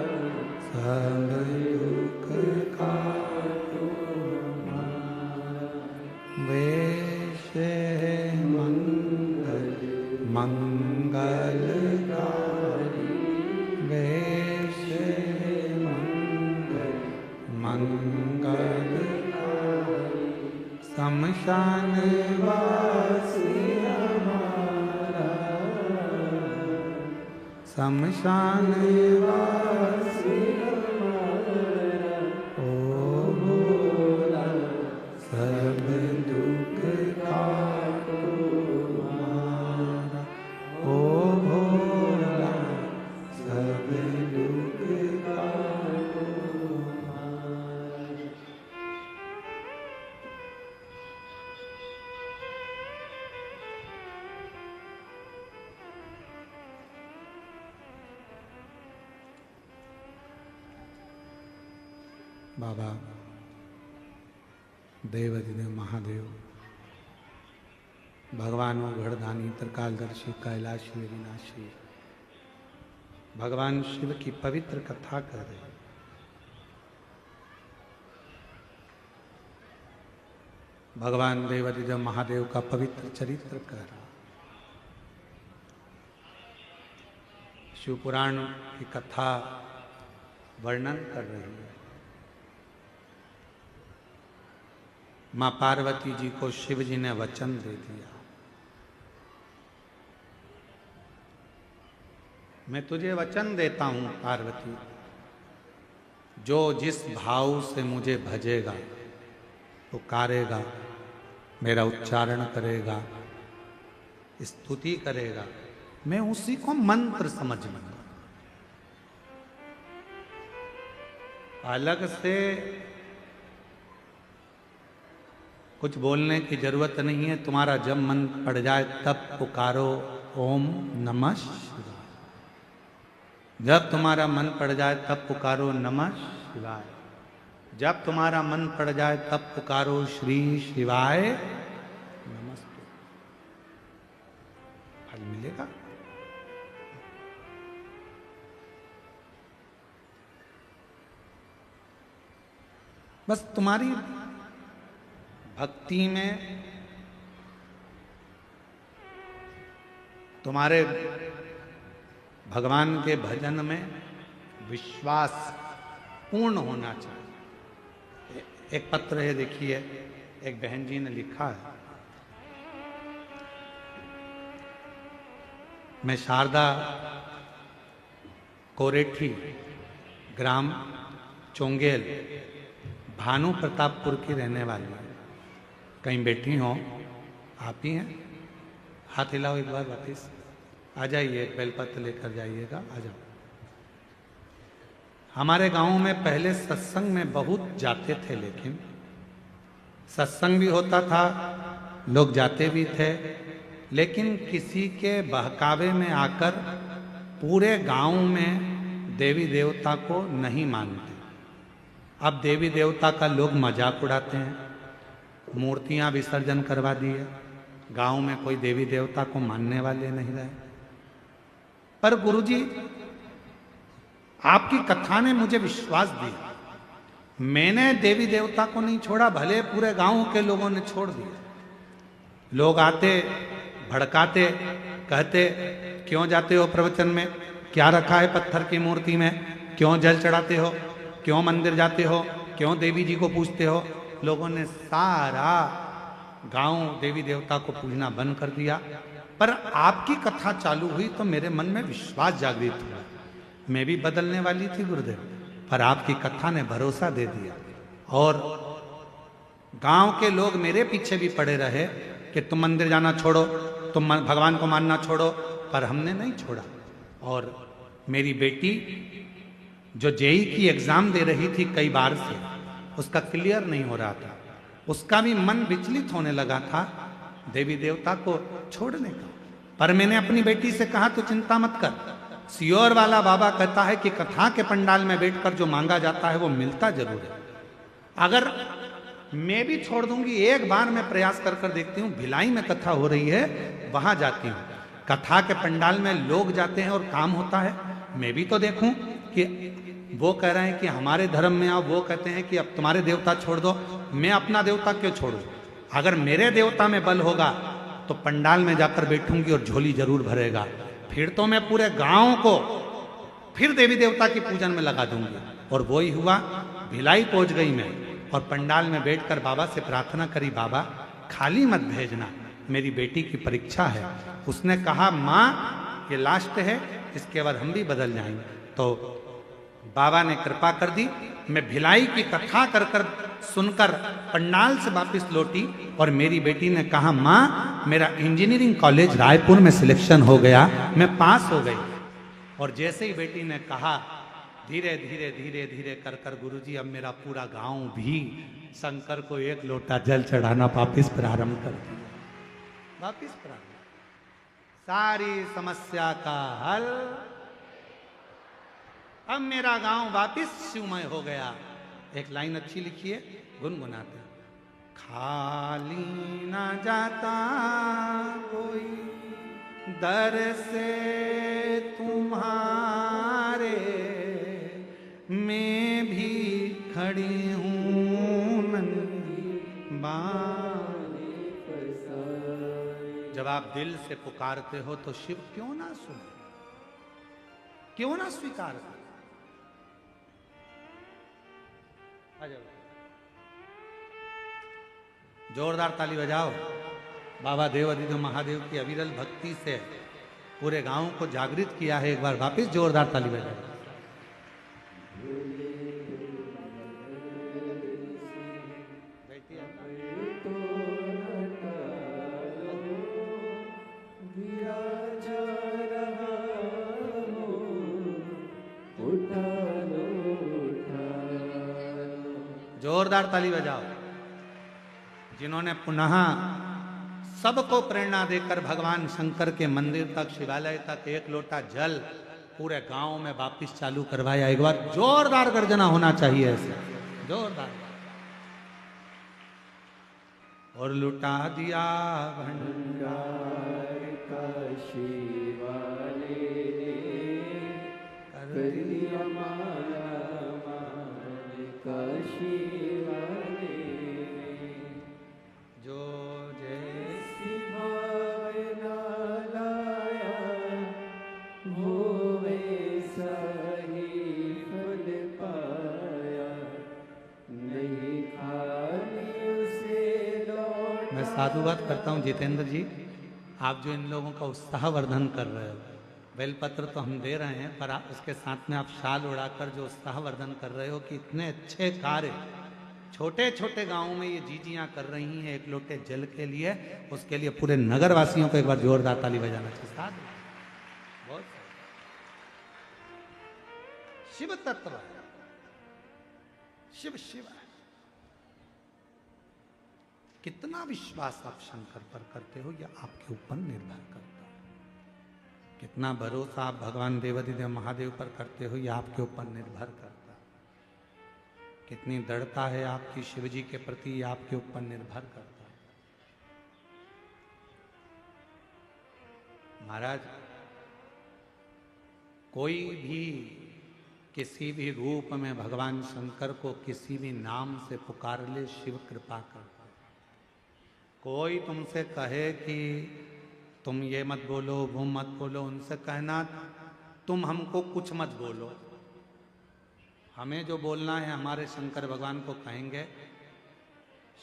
सब दुख काटो वेश मंगल मंगलकारी वेश मंगल मंगलकारी शमशान वासी हमारा शमशान वासी हमारा ओ भोला सब दुख काटो हमारा ओ भोला सब दुख काटो हमारा। बाबा देवाधिदेव महादेव भगवान घड़दानी त्रिकालदर्शी कैलाशी विनाशी भगवान शिव की पवित्र कथा कर रहे हैं। भगवान देवाधिदेव महादेव का पवित्र चरित्र कर रहा। शिव पुराण की कथा वर्णन कर रही है। माँ पार्वती जी को शिव जी ने वचन दे दिया, मैं तुझे वचन देता हूं पार्वती, जो जिस भाव से मुझे भजेगा, पुकारेगा, मेरा उच्चारण करेगा, स्तुति करेगा, मैं उसी को मंत्र समझ लूंगा। अलग से कुछ बोलने की जरूरत नहीं है। तुम्हारा जब मन पड़ जाए तब पुकारो ओम नमः शिवाय। जब तुम्हारा मन पड़ जाए तब पुकारो नमः शिवाय। जब तुम्हारा मन पड़ जाए तब पुकारो श्री शिवाय नमस्ते, फल मिलेगा। बस तुम्हारी भक्ति में, तुम्हारे भगवान के भजन में विश्वास पूर्ण होना चाहिए। एक पत्र है, देखिए, एक बहन जी ने लिखा है, मैं शारदा कोरेठी, ग्राम चोंगेल, भानु प्रतापपुर की रहने वाली हूँ। कहीं बैठी हो, आप ही हैं? हाथ हिलाओ एक बार, वापिस आ जाइए, बेलपत्र लेकर जाइएगा, आ जाओ। हमारे गांव में पहले सत्संग में बहुत जाते थे, लेकिन सत्संग भी होता था, लोग जाते भी थे, लेकिन किसी के बहकावे में आकर पूरे गांव में देवी देवता को नहीं मानते। अब देवी देवता का लोग मजाक उड़ाते हैं, मूर्तियां विसर्जन करवा दी है, गांव में कोई देवी देवता को मानने वाले नहीं रहे। पर गुरुजी, आपकी कथा ने मुझे विश्वास दिया। मैंने देवी देवता को नहीं छोड़ा, भले पूरे गांव के लोगों ने छोड़ दिया। लोग आते, भड़काते, कहते क्यों जाते हो प्रवचन में, क्या रखा है पत्थर की मूर्ति में, क्यों जल चढ़ाते हो, क्यों मंदिर जाते हो, क्यों देवी जी को पूजते हो। लोगों ने सारा गांव देवी देवता को पूजना बंद कर दिया। पर आपकी कथा चालू हुई तो मेरे मन में विश्वास जागृत हुआ। मैं भी बदलने वाली थी गुरुदेव, पर आपकी कथा ने भरोसा दे दिया। और गांव के लोग मेरे पीछे भी पड़े रहे कि तुम मंदिर जाना छोड़ो, तुम भगवान को मानना छोड़ो, पर हमने नहीं छोड़ा। और मेरी बेटी जो जेई की एग्जाम दे रही थी कई बार से, उसका क्लियर नहीं हो रहा था, उसका भी मन विचलित होने लगा था देवी देवता को छोड़ने का। पर मैंने अपनी बेटी से कहा, तू चिंता मत कर, सियोर वाला बाबा कहता है कि कथा के पंडाल में बैठकर जो मांगा जाता है वो मिलता जरूर है। अगर मैं भी छोड़ दूंगी, एक बार मैं प्रयास कर कर देखती हूँ, भिलाई में कथा हो रही है, वहां जाती हूँ। कथा के पंडाल में लोग जाते हैं और काम होता है, मैं भी तो देखूं कि वो कह रहे हैं कि हमारे धर्म में आओ, वो कहते हैं कि अब तुम्हारे देवता छोड़ दो, मैं अपना देवता क्यों छोड़ूं। अगर मेरे देवता में बल होगा तो पंडाल में जाकर बैठूंगी और झोली जरूर भरेगा। फिर तो मैं पूरे गांव को फिर देवी देवता की पूजन में लगा दूंगी। और वो ही हुआ, भिलाई पहुंच गई मैं और पंडाल में बैठकर बाबा से प्रार्थना करी, बाबा खाली मत भेजना, मेरी बेटी की परीक्षा है। उसने कहा, माँ ये लास्ट है, इसके बाद हम भी बदल जाएंगे। तो बाबा ने कृपा कर दी। मैं भिलाई की कथा कर कर सुनकर पंडाल से वापस लौटी और मेरी बेटी ने कहा, माँ मेरा इंजीनियरिंग कॉलेज रायपुर में सिलेक्शन हो गया, मैं पास हो गई। और जैसे ही बेटी ने कहा, धीरे धीरे धीरे धीरे कर कर गुरुजी अब मेरा पूरा गांव भी शंकर को एक लोटा जल चढ़ाना वापिस प्रारंभ कर दिया। वापिस प्रारंभ, सारी समस्या का हल। अब मेरा गांव वापिस शिवमय हो गया। एक लाइन अच्छी लिखी है, गुनगुनाते, खाली ना जाता कोई दर से तुम्हारे, मैं भी खड़ी हूँ नंदी बाने पर। जब आप दिल से पुकारते हो तो शिव क्यों ना सुने, क्यों ना स्वीकार करे। जोरदार ताली बजाओ। बाबा देवाधिदेव महादेव की अविरल भक्ति से पूरे गांव को जागृत किया है। एक बार वापस जोरदार ताली बजाओ। जोरदार ताली बजाओ। जिन्होंने पुनः सबको प्रेरणा देकर भगवान शंकर के मंदिर तक, शिवालय तक एक लोटा जल पूरे गांव में वापिस चालू करवाया। एक बार जोरदार गर्जना होना चाहिए ऐसे। जोरदार। और लुटा दिया भंडार काशी वाले कर दिया मारा मान काशी वाले जो जैसी भाव ना लाया वो वैसा ही फल पाया नहीं खाली उसे लौटा। मैं साधुवाद करता हूँ जितेंद्र जी, आप जो इन लोगों का उत्साहवर्धन कर रहे हो, बेलपत्र तो हम दे रहे हैं पर आप उसके साथ में आप शाल उड़ाकर जो उत्साहवर्धन कर रहे हो कि इतने अच्छे कार्य छोटे छोटे गांवों में ये जीजियां कर रही हैं एक लोटे जल के लिए, उसके लिए पूरे नगर वासियों को एक बार जोरदार ताली बजाना चाहिए। साथ बहुत शिव तत्व, शिव शिव कितना विश्वास आप शंकर पर करते हो यह आपके ऊपर निर्भर करता है। कितना भरोसा आप भगवान देवाधिदेव महादेव पर करते हो यह आपके ऊपर निर्भर करता है। कितनी दृढ़ता है आपकी शिव जी के प्रति यह आपके ऊपर निर्भर करता है। महाराज कोई भी किसी भी रूप में भगवान शंकर को किसी भी नाम से पुकार ले, शिव कृपा करता है। कोई तुमसे कहे कि तुम ये मत बोलो वो मत बोलो, उनसे कहना तुम हमको कुछ मत बोलो, हमें जो बोलना है हमारे शंकर भगवान को कहेंगे।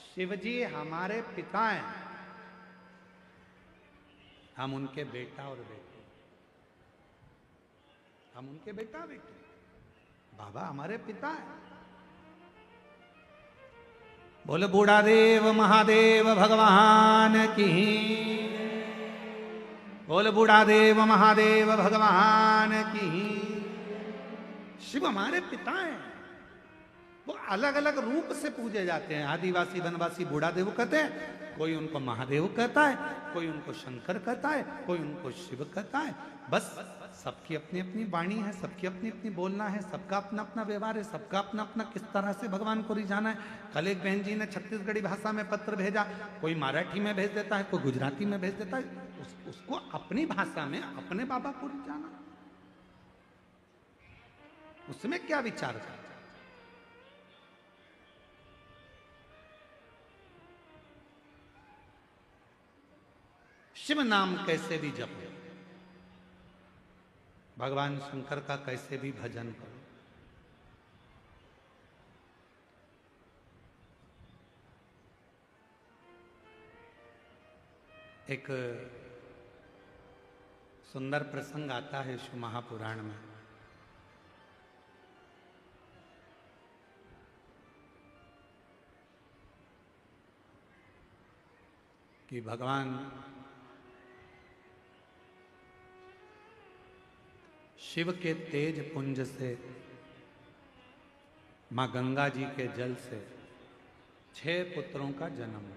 शिव जी हमारे पिता हैं, हम उनके बेटा और बेटे, हम उनके बेटा बेटे, बाबा हमारे पिता है। बोले बूढ़ा देव महादेव भगवान की, बोले बूढ़ा देव महादेव भगवान की। शिव हमारे पिता हैं, वो अलग अलग रूप से पूजे जाते हैं। आदिवासी वनवासी बूढ़ा देव कहते हैं, कोई उनको महादेव कहता है, कोई उनको शंकर कहता है, कोई उनको शिव कहता है। बस सबकी अपनी अपनी वाणी है, सबकी अपनी अपनी बोलना है, सबका अपना अपना व्यवहार है, सबका अपना अपना किस तरह से भगवान को रिझाना है। कल एक बहन जी ने छत्तीसगढ़ी भाषा में पत्र भेजा, कोई मराठी में भेज देता है, कोई गुजराती में भेज देता है। उसको अपनी भाषा में अपने बाबा को रिझाना, उसमें क्या विचार करता है। शिव नाम कैसे भी जपो, भगवान शंकर का कैसे भी भजन करो। एक सुंदर प्रसंग आता है शिव महापुराण में। कि भगवान शिव के तेज पुंज से, मां गंगा जी के जल से 6 पुत्रों का जन्म हुआ।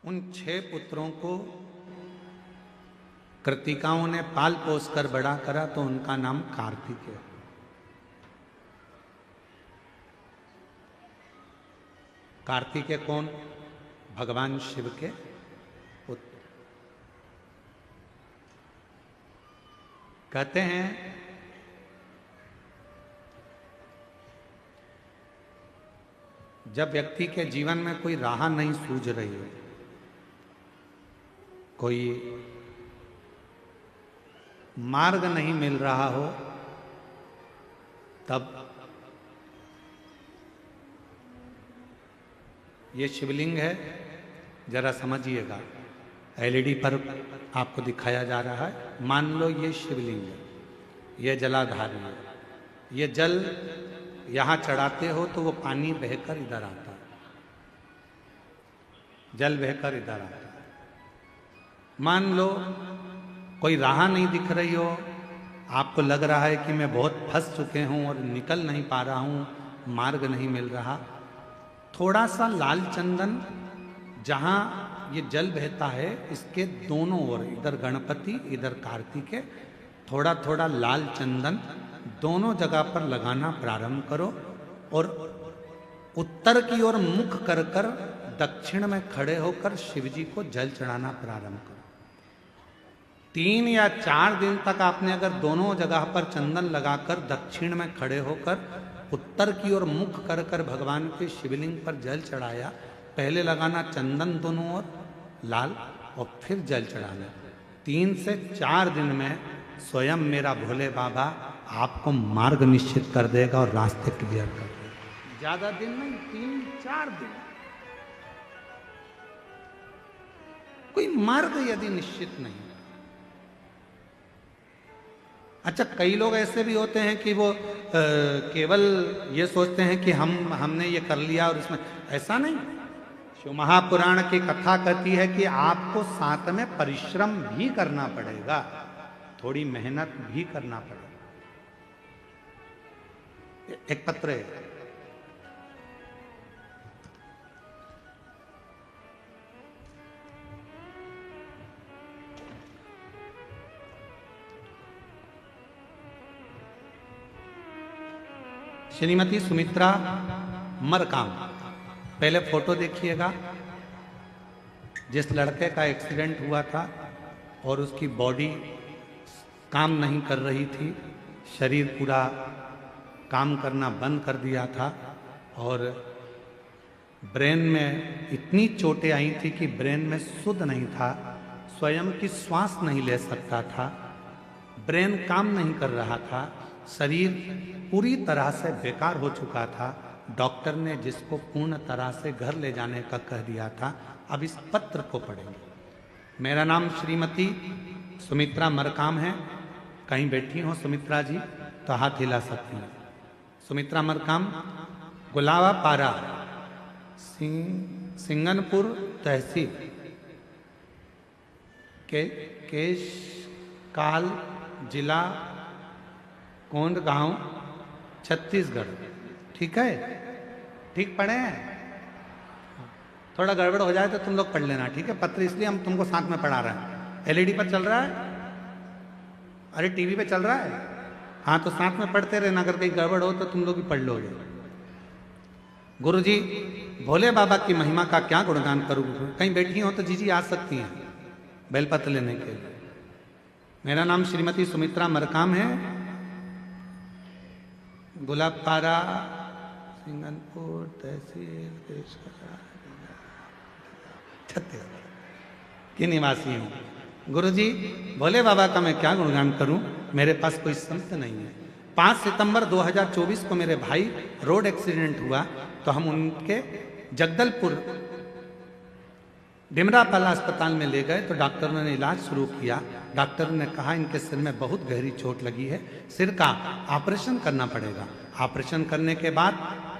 उन 6 पुत्रों को कृतिकाओं ने पाल पोस कर बड़ा करा तो उनका नाम कार्तिक है। कार्तिकेय कौन? भगवान शिव के पुत्र। कहते हैं जब व्यक्ति के जीवन में कोई राह नहीं सूझ रही हो, कोई मार्ग नहीं मिल रहा हो, तब ये शिवलिंग है, जरा समझिएगा। एलईडी पर आपको दिखाया जा रहा है। मान लो ये शिवलिंग है, ये जलाधार है। ये जल यहाँ चढ़ाते हो तो वो पानी बहकर इधर आता है, जल बहकर इधर आता है। मान लो कोई राह नहीं दिख रही हो, आपको लग रहा है कि मैं बहुत फंस चुके हूँ और निकल नहीं पा रहा हूँ, मार्ग नहीं मिल रहा। थोड़ा सा लाल चंदन, जहाँ ये जल बहता है इसके दोनों ओर, इधर गणपति इधर कार्तिकेय, थोड़ा थोड़ा लाल चंदन दोनों जगह पर लगाना प्रारंभ करो और उत्तर की ओर मुख कर कर दक्षिण में खड़े होकर शिव जी को जल चढ़ाना प्रारंभ करो। 3 या 4 दिन तक आपने अगर दोनों जगह पर चंदन लगाकर दक्षिण में खड़े होकर उत्तर की ओर मुख कर कर भगवान के शिवलिंग पर जल चढ़ाया, पहले लगाना चंदन दोनों ओर लाल और फिर जल चढ़ाना। 3 से 4 दिन में स्वयं मेरा भोले बाबा आपको मार्ग निश्चित कर देगा और रास्ते क्लियर कर देगा। ज्यादा दिन नहीं, 3-4 दिन। कोई मार्ग यदि निश्चित नहीं। अच्छा, कई लोग ऐसे भी होते हैं कि वो केवल ये सोचते हैं कि हमने ये कर लिया और इसमें ऐसा नहीं। शिव महापुराण की कथा कहती है कि आपको साथ में परिश्रम भी करना पड़ेगा, थोड़ी मेहनत भी करना पड़ेगा। एक पत्र है, श्रीमती सुमित्रा मरकाम। पहले फोटो देखिएगा। जिस लड़के का एक्सीडेंट हुआ था और उसकी बॉडी काम नहीं कर रही थी, शरीर पूरा काम करना बंद कर दिया था और ब्रेन में इतनी चोटें आई थी कि ब्रेन में शुद्ध नहीं था, स्वयं की श्वास नहीं ले सकता था, ब्रेन काम नहीं कर रहा था, शरीर पूरी तरह से बेकार हो चुका था। डॉक्टर ने जिसको पूर्ण तरह से घर ले जाने का कह दिया था। अब इस पत्र को पढ़ेंगे। मेरा नाम श्रीमती सुमित्रा मरकाम है। कहीं बैठी हो सुमित्रा जी तो हाथ हिला सकती हैं। सुमित्रा मरकाम, गुलावा पारा, सिंगनपुर तहसील, केशकाल जिला, कोंडगांव, छत्तीसगढ़। ठीक है? ठीक पढ़े हैं? थोड़ा गड़बड़ हो जाए तो तुम लोग पढ़ लेना, ठीक है? पत्र इसलिए हम तुमको साथ में पढ़ा रहे हैं। एलईडी पर चल रहा है? अरे टीवी पे चल रहा है? हाँ, तो साथ में पढ़ते रहना। अगर कहीं गड़बड़ हो तो तुम लोग भी पढ़ लोगे। गुरुजी, भोले बाबा की महिमा का क्या गुणगान करूँ? कहीं बैठी हो तो जीजी आ सकती हैं बेलपत्र लेने के लिए। मेरा नाम श्रीमती सुमित्रा मरकाम है, गुलाबपारा, सिंगनपुर तहसील, छत्तीसगढ़ की निवासी हूँ। गुरुजी, भोले बाबा का मैं क्या गुणगान करूं? मेरे पास कोई संत नहीं है। 5 सितंबर 2024 को मेरे भाई रोड एक्सीडेंट हुआ तो हम उनके जगदलपुर डिमरापाला अस्पताल में ले गए तो डॉक्टरों ने इलाज शुरू किया। डॉक्टर ने कहा इनके सिर में बहुत गहरी चोट लगी है, सिर का ऑपरेशन करना पड़ेगा। ऑपरेशन करने के बाद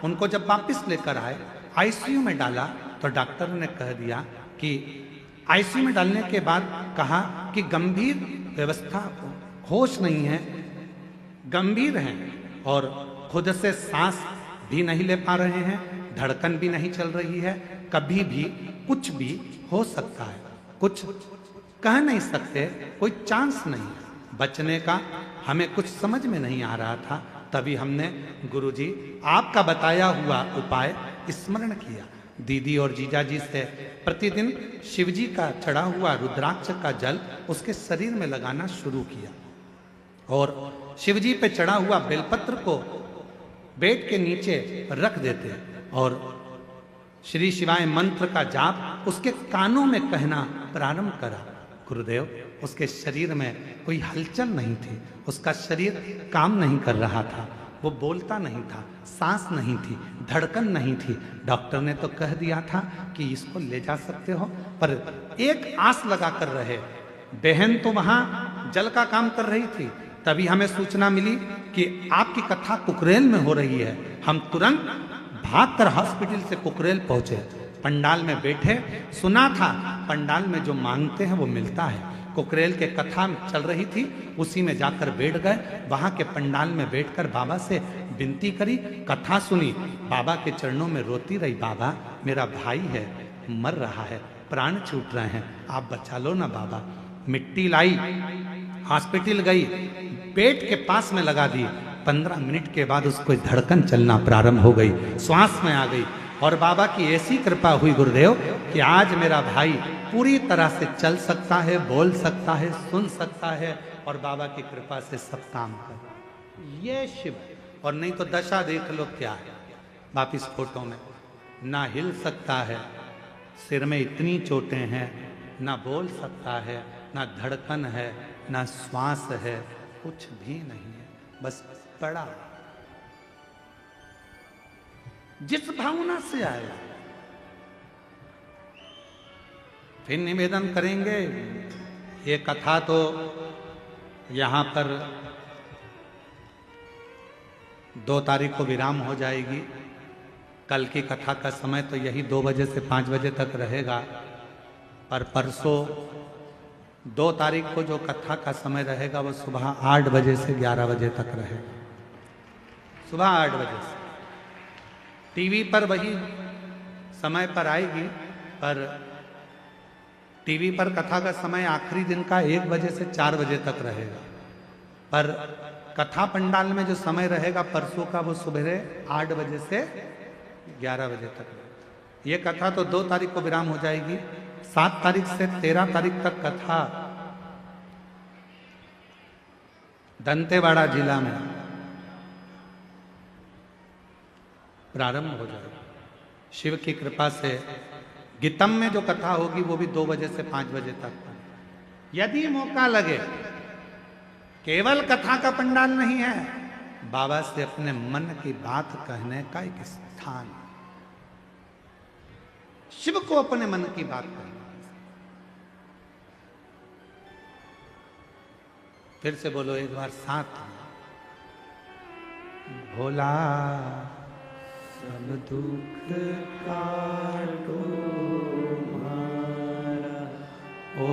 उनको जब वापस लेकर आए, आईसीयू में डाला तो डॉक्टर ने कह दिया कि आईसीयू में डालने के बाद कहा कि गंभीर व्यवस्था, होश नहीं है, गंभीर हैं और खुद से सांस भी नहीं ले पा रहे हैं, धड़कन भी नहीं चल रही है, कभी भी कुछ भी हो सकता है, कुछ कह नहीं सकते, कोई चांस नहीं बचने का। हमें कुछ समझ में नहीं आ रहा था, तभी हमने गुरुजी आपका बताया हुआ उपाय स्मरण किया। दीदी और जीजा जी से प्रतिदिन शिवजी का चढ़ा हुआ रुद्राक्ष का जल उसके शरीर में लगाना शुरू किया और शिवजी पे चढ़ा हुआ बेलपत्र को बेड के नीचे रख देते और श्री शिवाय मंत्र का जाप उसके कानों में कहना प्रारंभ करा। गुरुदेव, उसके शरीर में कोई हलचल नहीं थी, उसका शरीर काम नहीं कर रहा था, वो बोलता नहीं था, सांस नहीं थी, धड़कन नहीं थी। डॉक्टर ने तो कह दिया था कि इसको ले जा सकते हो, पर एक आस लगा कर रहे। बहन तो वहां जल का काम कर रही थी, तभी हमें सूचना मिली कि आपकी कथा कुकरेल में हो रही है। हम तुरंत भागकर हॉस्पिटल से कुकरेल पहुंचे, पंडाल में बैठे। सुना था पंडाल में जो मांगते हैं वो मिलता है। कुकरेल के कथा चल रही थी, उसी में जाकर बैठ गए। वहां के पंडाल में बैठकर बाबा से विनती करी, कथा सुनी, बाबा के चरणों में रोती रही। बाबा, मेरा भाई है, मर रहा है, प्राण छूट रहे हैं, आप बचा लो ना बाबा। मिट्टी लाई, हॉस्पिटल गई, पेट के पास में लगा दी। 15 मिनट के बाद उसको धड़कन चलना प्रारंभ हो गई, श्वास में आ गई। और बाबा की ऐसी कृपा हुई गुरुदेव कि आज मेरा भाई पूरी तरह से चल सकता है, बोल सकता है, सुन सकता है और बाबा की कृपा से सब काम कर। ये शिव। और नहीं तो दशा देख लो क्या है वापिस फोटो में, ना हिल सकता है, सिर में इतनी चोटें हैं, ना बोल सकता है, ना धड़कन है, ना श्वास है, कुछ भी नहीं है, बस पड़ा। जिस भावना से आएगा। फिर निवेदन करेंगे, ये कथा तो यहां पर 2 तारीख को विराम हो जाएगी। कल की कथा का समय तो यही 2 बजे से 5 बजे तक रहेगा, पर परसों 2 तारीख को जो कथा का समय रहेगा वो सुबह 8 बजे से 11 बजे तक रहेगा। सुबह 8 बजे से टीवी पर वही समय पर आएगी, पर टीवी पर कथा का समय आखिरी दिन का 1 बजे से 4 बजे तक रहेगा, पर कथा पंडाल में जो समय रहेगा परसों का वो सुबह 8 बजे से 11 बजे तक। ये कथा तो 2 तारीख को विराम हो जाएगी। 7 तारीख से 13 तारीख तक कथा दंतेवाड़ा जिला में प्रारंभ हो जाएगा। शिव की कृपा से गीतम में जो कथा होगी वो भी 2 बजे से 5 बजे तक। यदि मौका लगे, केवल कथा का पंडाल नहीं है, बाबा से अपने मन की बात कहने का एक स्थान, शिव को अपने मन की बात कहना। फिर से बोलो एक बार साथ, भोला सब दुख काटो मारा, ओ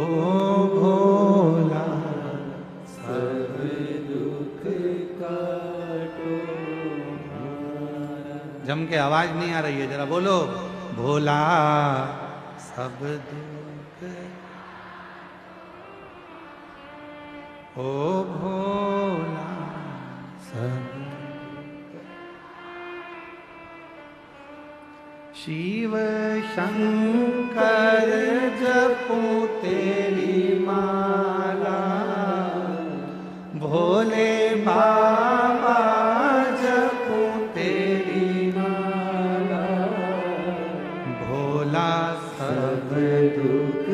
भोला सब दुख काटो मारा। जम के आवाज नहीं आ रही है, जरा बोलो, भोला सब दुख, ओ भोला सब। शिव शंकर जपूं तेरी माला, भोले बाबा जपूं तेरी माला, भोला सब दुख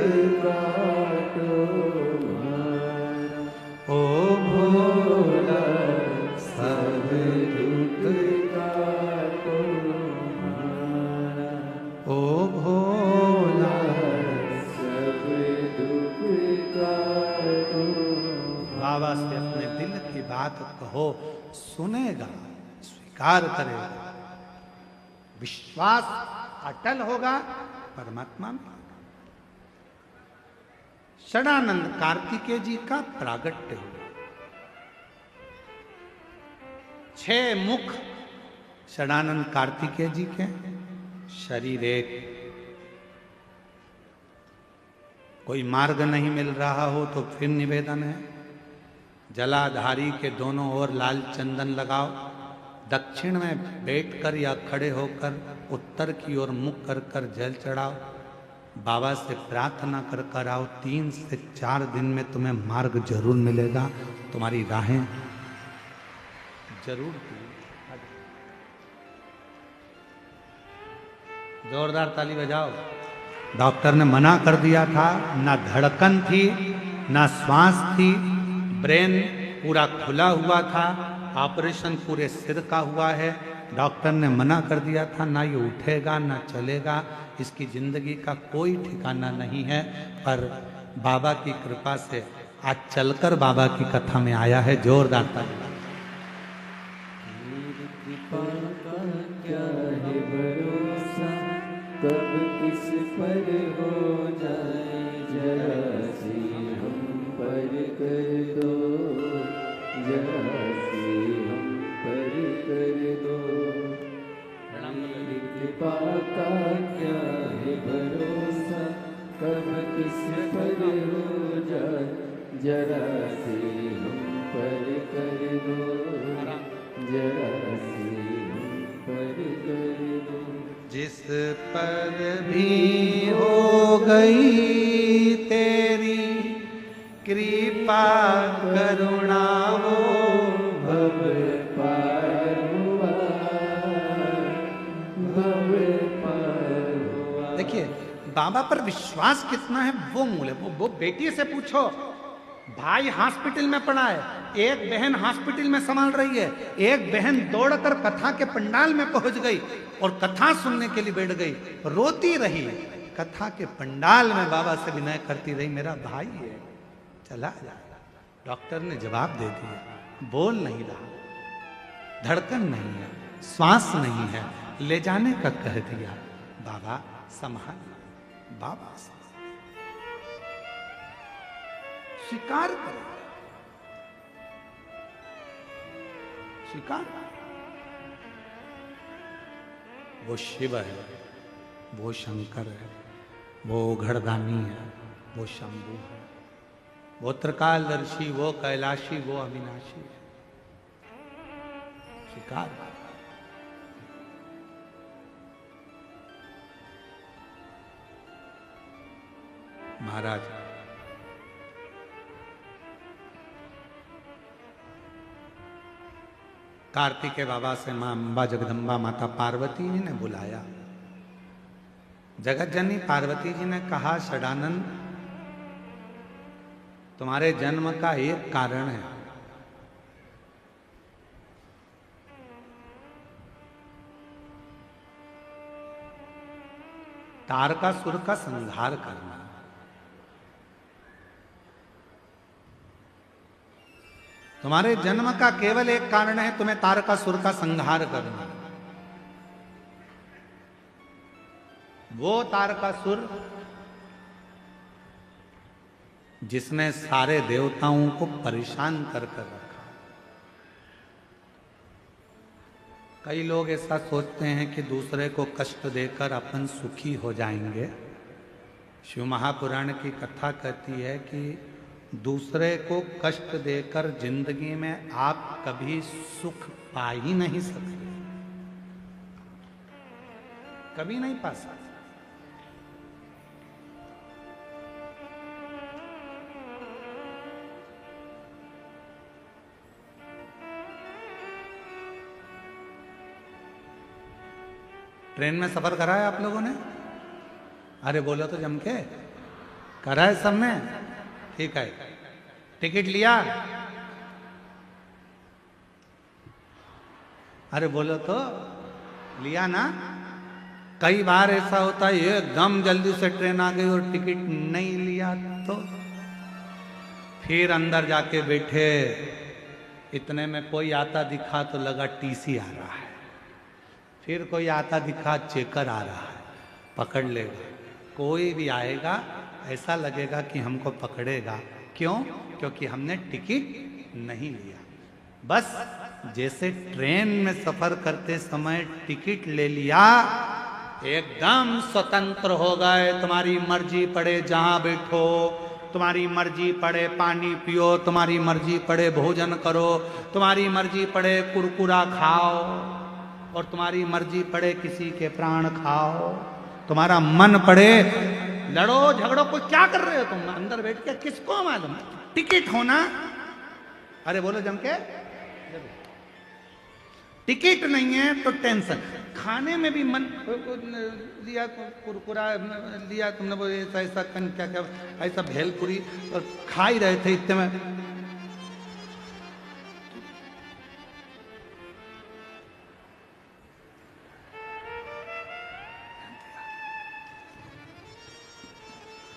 काटो मारा, ओ भोला सब दुख काटो मारा, ओ भोला सब दुख काटो। बाबा से अपने दिल की बात कहो, सुनेगा, स्वीकार करेगा, विश्वास अटल होगा परमात्मा में। षडानंद कार्तिकेय जी का प्रागट्य हुआ। 6 मुख षडानंद कार्तिकेय जी के, शरीर एक। कोई मार्ग नहीं मिल रहा हो तो फिर निवेदन है, जलाधारी के दोनों ओर लाल चंदन लगाओ, दक्षिण में बैठकर या खड़े होकर उत्तर की ओर मुख कर कर जल चढ़ाओ, बाबा से प्रार्थना कर कर आओ। 3 से 4 दिन में तुम्हें मार्ग जरूर मिलेगा, तुम्हारी राहें जरूर खुलेंगी। जोरदार ताली बजाओ। डॉक्टर ने मना कर दिया था, ना धड़कन थी, ना श्वास थी, ब्रेन पूरा खुला हुआ था, ऑपरेशन पूरे सिर का हुआ है। डॉक्टर ने मना कर दिया था, ना ये उठेगा ना चलेगा, इसकी जिंदगी का कोई ठिकाना नहीं है। पर बाबा की कृपा से आज चलकर बाबा की कथा में आया है। जोरदार ताली। कृपा का क्या है भरोसा, कब किस पर हो जाए, जरा सी हम पर कर दो, जरा सी हम पर कर दो। कृपा का क्या है भरोसा, कब किस पर हो जाए, जरा सी हम पर कर दो। जरा सी पर कर दो। जिस पर भी हो गई तेरी कृपा करुणा वो भव पार हुआ, भव पार हुआ। देखिए बाबा पर विश्वास कितना है वो मूल है। वो बेटी से पूछो, भाई हॉस्पिटल में पड़ा है, एक बहन हॉस्पिटल में संभाल रही है, एक बहन दौड़कर कथा के पंडाल में पहुंच गई और कथा सुनने के लिए बैठ गई, रोती रही, कथा के पंडाल में बाबा से विनय करती रही, मेरा भाई है चला जा। डॉक्टर ने जवाब दे दिया, बोल नहीं रहा, धड़कन नहीं है, श्वास नहीं है, ले जाने का कह दिया। बाबा संभाल, बाबा स्वीकार करो, स्वीकार। वो शिव है, वो शंकर है, वो घड़दानी है, वो शंभु है, वो त्रिकालदर्शी, वो कैलाशी, वो अविनाशी है। स्वीकार करो। महाराज कार्तिकेय बाबा से मां अंबा जगदम्बा माता पार्वती जी ने बुलाया। जगत जननी पार्वती जी ने कहा, षडानंद तुम्हारे जन्म का एक कारण है, तारकासुर का संहार करना। तुम्हारे जन्म का केवल एक कारण है, तुम्हें तारकासुर का संहार करना। वो तारकासुर जिसने सारे देवताओं को परेशान कर रखा। कई लोग ऐसा सोचते हैं कि दूसरे को कष्ट देकर अपन सुखी हो जाएंगे। शिव महापुराण की कथा कहती है कि दूसरे को कष्ट देकर जिंदगी में आप कभी सुख पा ही नहीं सकते, कभी नहीं पा सकते। ट्रेन में सफर करा है आप लोगों ने? अरे बोलो तो जम के, करा है सबने? ठीक है, टिकट लिया? अरे बोलो तो, लिया ना? कई बार ऐसा होता है एकदम जल्दी से ट्रेन आ गई और टिकट नहीं लिया तो फिर अंदर जाके बैठे, इतने में कोई आता दिखा तो लगा टीसी आ रहा है, फिर कोई आता दिखा चेकर आ रहा है, पकड़ लेगा। कोई भी आएगा ऐसा लगेगा कि हमको पकड़ेगा। क्यों? क्योंकि हमने टिकट नहीं लिया। बस जैसे ट्रेन में सफर करते समय टिकट ले लिया, एकदम स्वतंत्र हो गए। तुम्हारी मर्जी पड़े जहां बैठो, तुम्हारी मर्जी पड़े पानी पियो, तुम्हारी मर्जी पड़े भोजन करो, तुम्हारी मर्जी पड़े कुरकुरा खाओ, और तुम्हारी मर्जी पड़े किसी के प्राण खाओ, तुम्हारा मन पड़े लड़ो झगड़ो। कोई क्या कर रहे हो तुम अंदर बैठ के, किसको मालूम? टिकट होना। अरे बोलो जम के, टिकट नहीं है तो टेंशन। खाने में भी मन लिया, कुरकुरा लिया तुमने, वो ऐसा ऐसा क्या क्या ऐसा भेलपुरी और खा ही रहे थे इतने में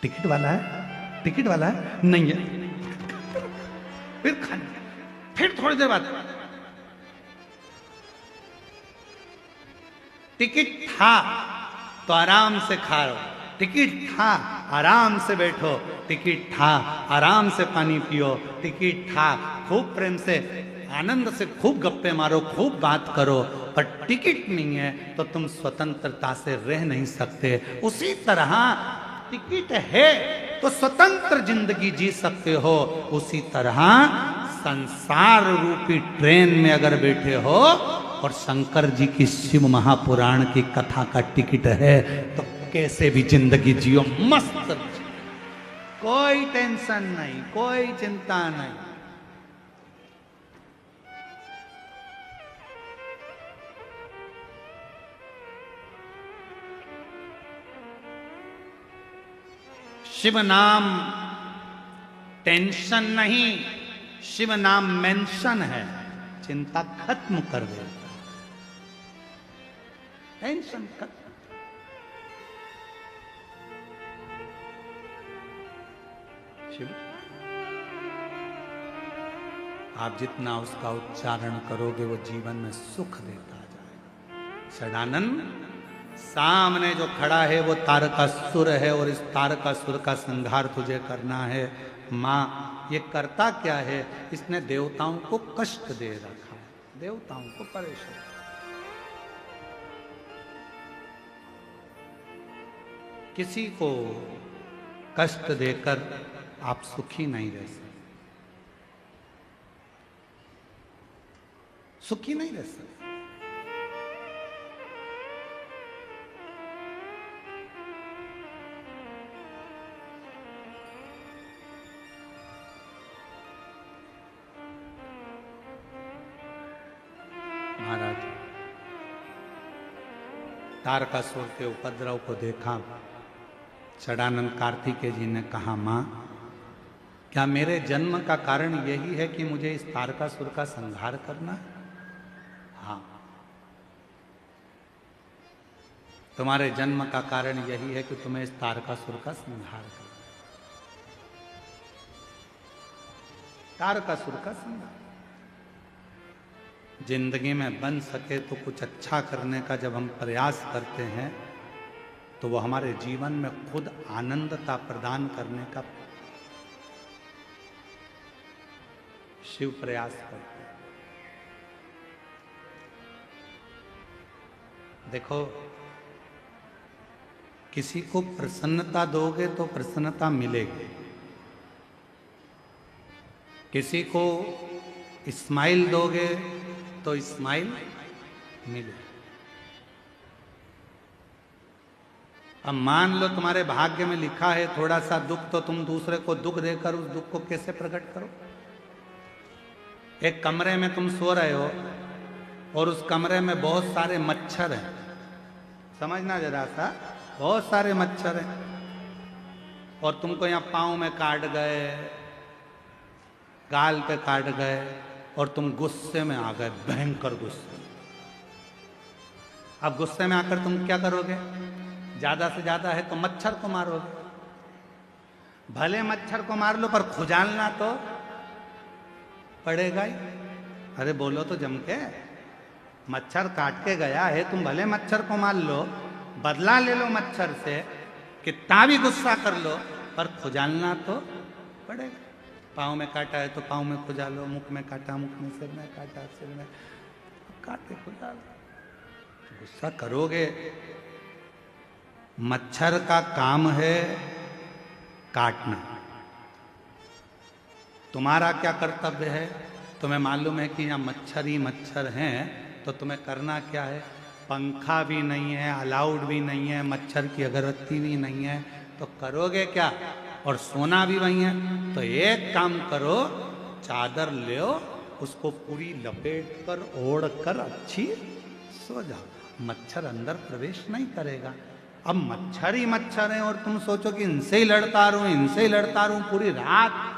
टिकट वाला है, टिकट वाला है, नहीं है। फिर खाने, फिर थोड़ी देर बाद टिकट था तो आराम से खा लो, टिकट था आराम से बैठो, टिकट था आराम से पानी पियो, टिकट था खूब प्रेम से आनंद से खूब गप्पे मारो, खूब बात करो। पर टिकट नहीं है तो तुम स्वतंत्रता से रह नहीं सकते। उसी तरह टिकट है तो स्वतंत्र जिंदगी जी सकते हो, उसी तरह संसार रूपी ट्रेन में अगर बैठे हो और शंकर जी की शिव महापुराण की कथा का टिकट है तो कैसे भी जिंदगी जियो, मस्त जियो। कोई टेंशन नहीं, कोई चिंता नहीं। शिव नाम टेंशन नहीं, शिव नाम मेंशन है, चिंता खत्म कर दे, टेंशन खत्म। शिव आप जितना उसका उच्चारण करोगे वो जीवन में सुख देता जाएगा। षडानंद सामने जो खड़ा है वो तारकासुर है और इस तारकासुर का संहार तुझे करना है। मां ये करता क्या है, इसने देवताओं को कष्ट दे रखा है, देवताओं को परेशान। किसी को कष्ट देकर आप सुखी नहीं रह सकते, सुखी नहीं रह सकते। महाराज तारकासुर के उपद्रव को देखा, षडानंद कार्तिकेय जी ने कहा, मां क्या मेरे जन्म का कारण यही है कि मुझे इस तारकासुर का संहार करना है? हाँ, तुम्हारे जन्म का कारण यही है कि तुम्हें इस तारकासुर का संहार करना है। तारकासुर का संहार। जिंदगी में बन सके तो कुछ अच्छा करने का जब हम प्रयास करते हैं तो वो हमारे जीवन में खुद आनंदता प्रदान करने का शिव प्रयास करते हैं। देखो, किसी को प्रसन्नता दोगे तो प्रसन्नता मिलेगी, किसी को स्माइल दोगे तो स्माइल मिले। अब मान लो तुम्हारे भाग्य में लिखा है थोड़ा सा दुख, तो तुम दूसरे को दुख देकर उस दुख को कैसे प्रकट करो? एक कमरे में तुम सो रहे हो और उस कमरे में बहुत सारे मच्छर हैं, समझना जरा सा, बहुत सारे मच्छर हैं और तुमको यहाँ पाँव में काट गए, गाल पे काट गए और तुम गुस्से में आ गए, भयंकर गुस्से। अब गुस्से में आकर तुम क्या करोगे? ज्यादा से ज्यादा है तो मच्छर को मारोगे। भले मच्छर को मार लो पर खुजालना तो पड़ेगा ही। अरे बोलो तो जम के, मच्छर काट के गया है, तुम भले मच्छर को मार लो, बदला ले लो मच्छर से, कितना भी गुस्सा कर लो, पर खुजालना तो पड़ेगा। पाँव में काटा है तो पाँव में खुजा लो, मुख में काटा मुख में, सिर में काटा सिर में, काटे खुजा लो। गुस्सा करोगे, मच्छर का काम है काटना, तुम्हारा क्या कर्तव्य है? तुम्हें मालूम है कि यहाँ मच्छर ही मच्छर हैं, तो तुम्हें करना क्या है? पंखा भी नहीं है, अलाउड भी नहीं है, मच्छर की अगरबत्ती भी नहीं है, तो करोगे क्या? और सोना भी वही है, तो एक काम करो, चादर ले, उसको पूरी लपेट कर ओढ़ कर अच्छी सो जाओ, मच्छर अंदर प्रवेश नहीं करेगा। अब मच्छर ही मच्छर हैं और तुम सोचो कि इनसे ही लड़ता रहूं, इनसे ही लड़ता रहूं, पूरी रात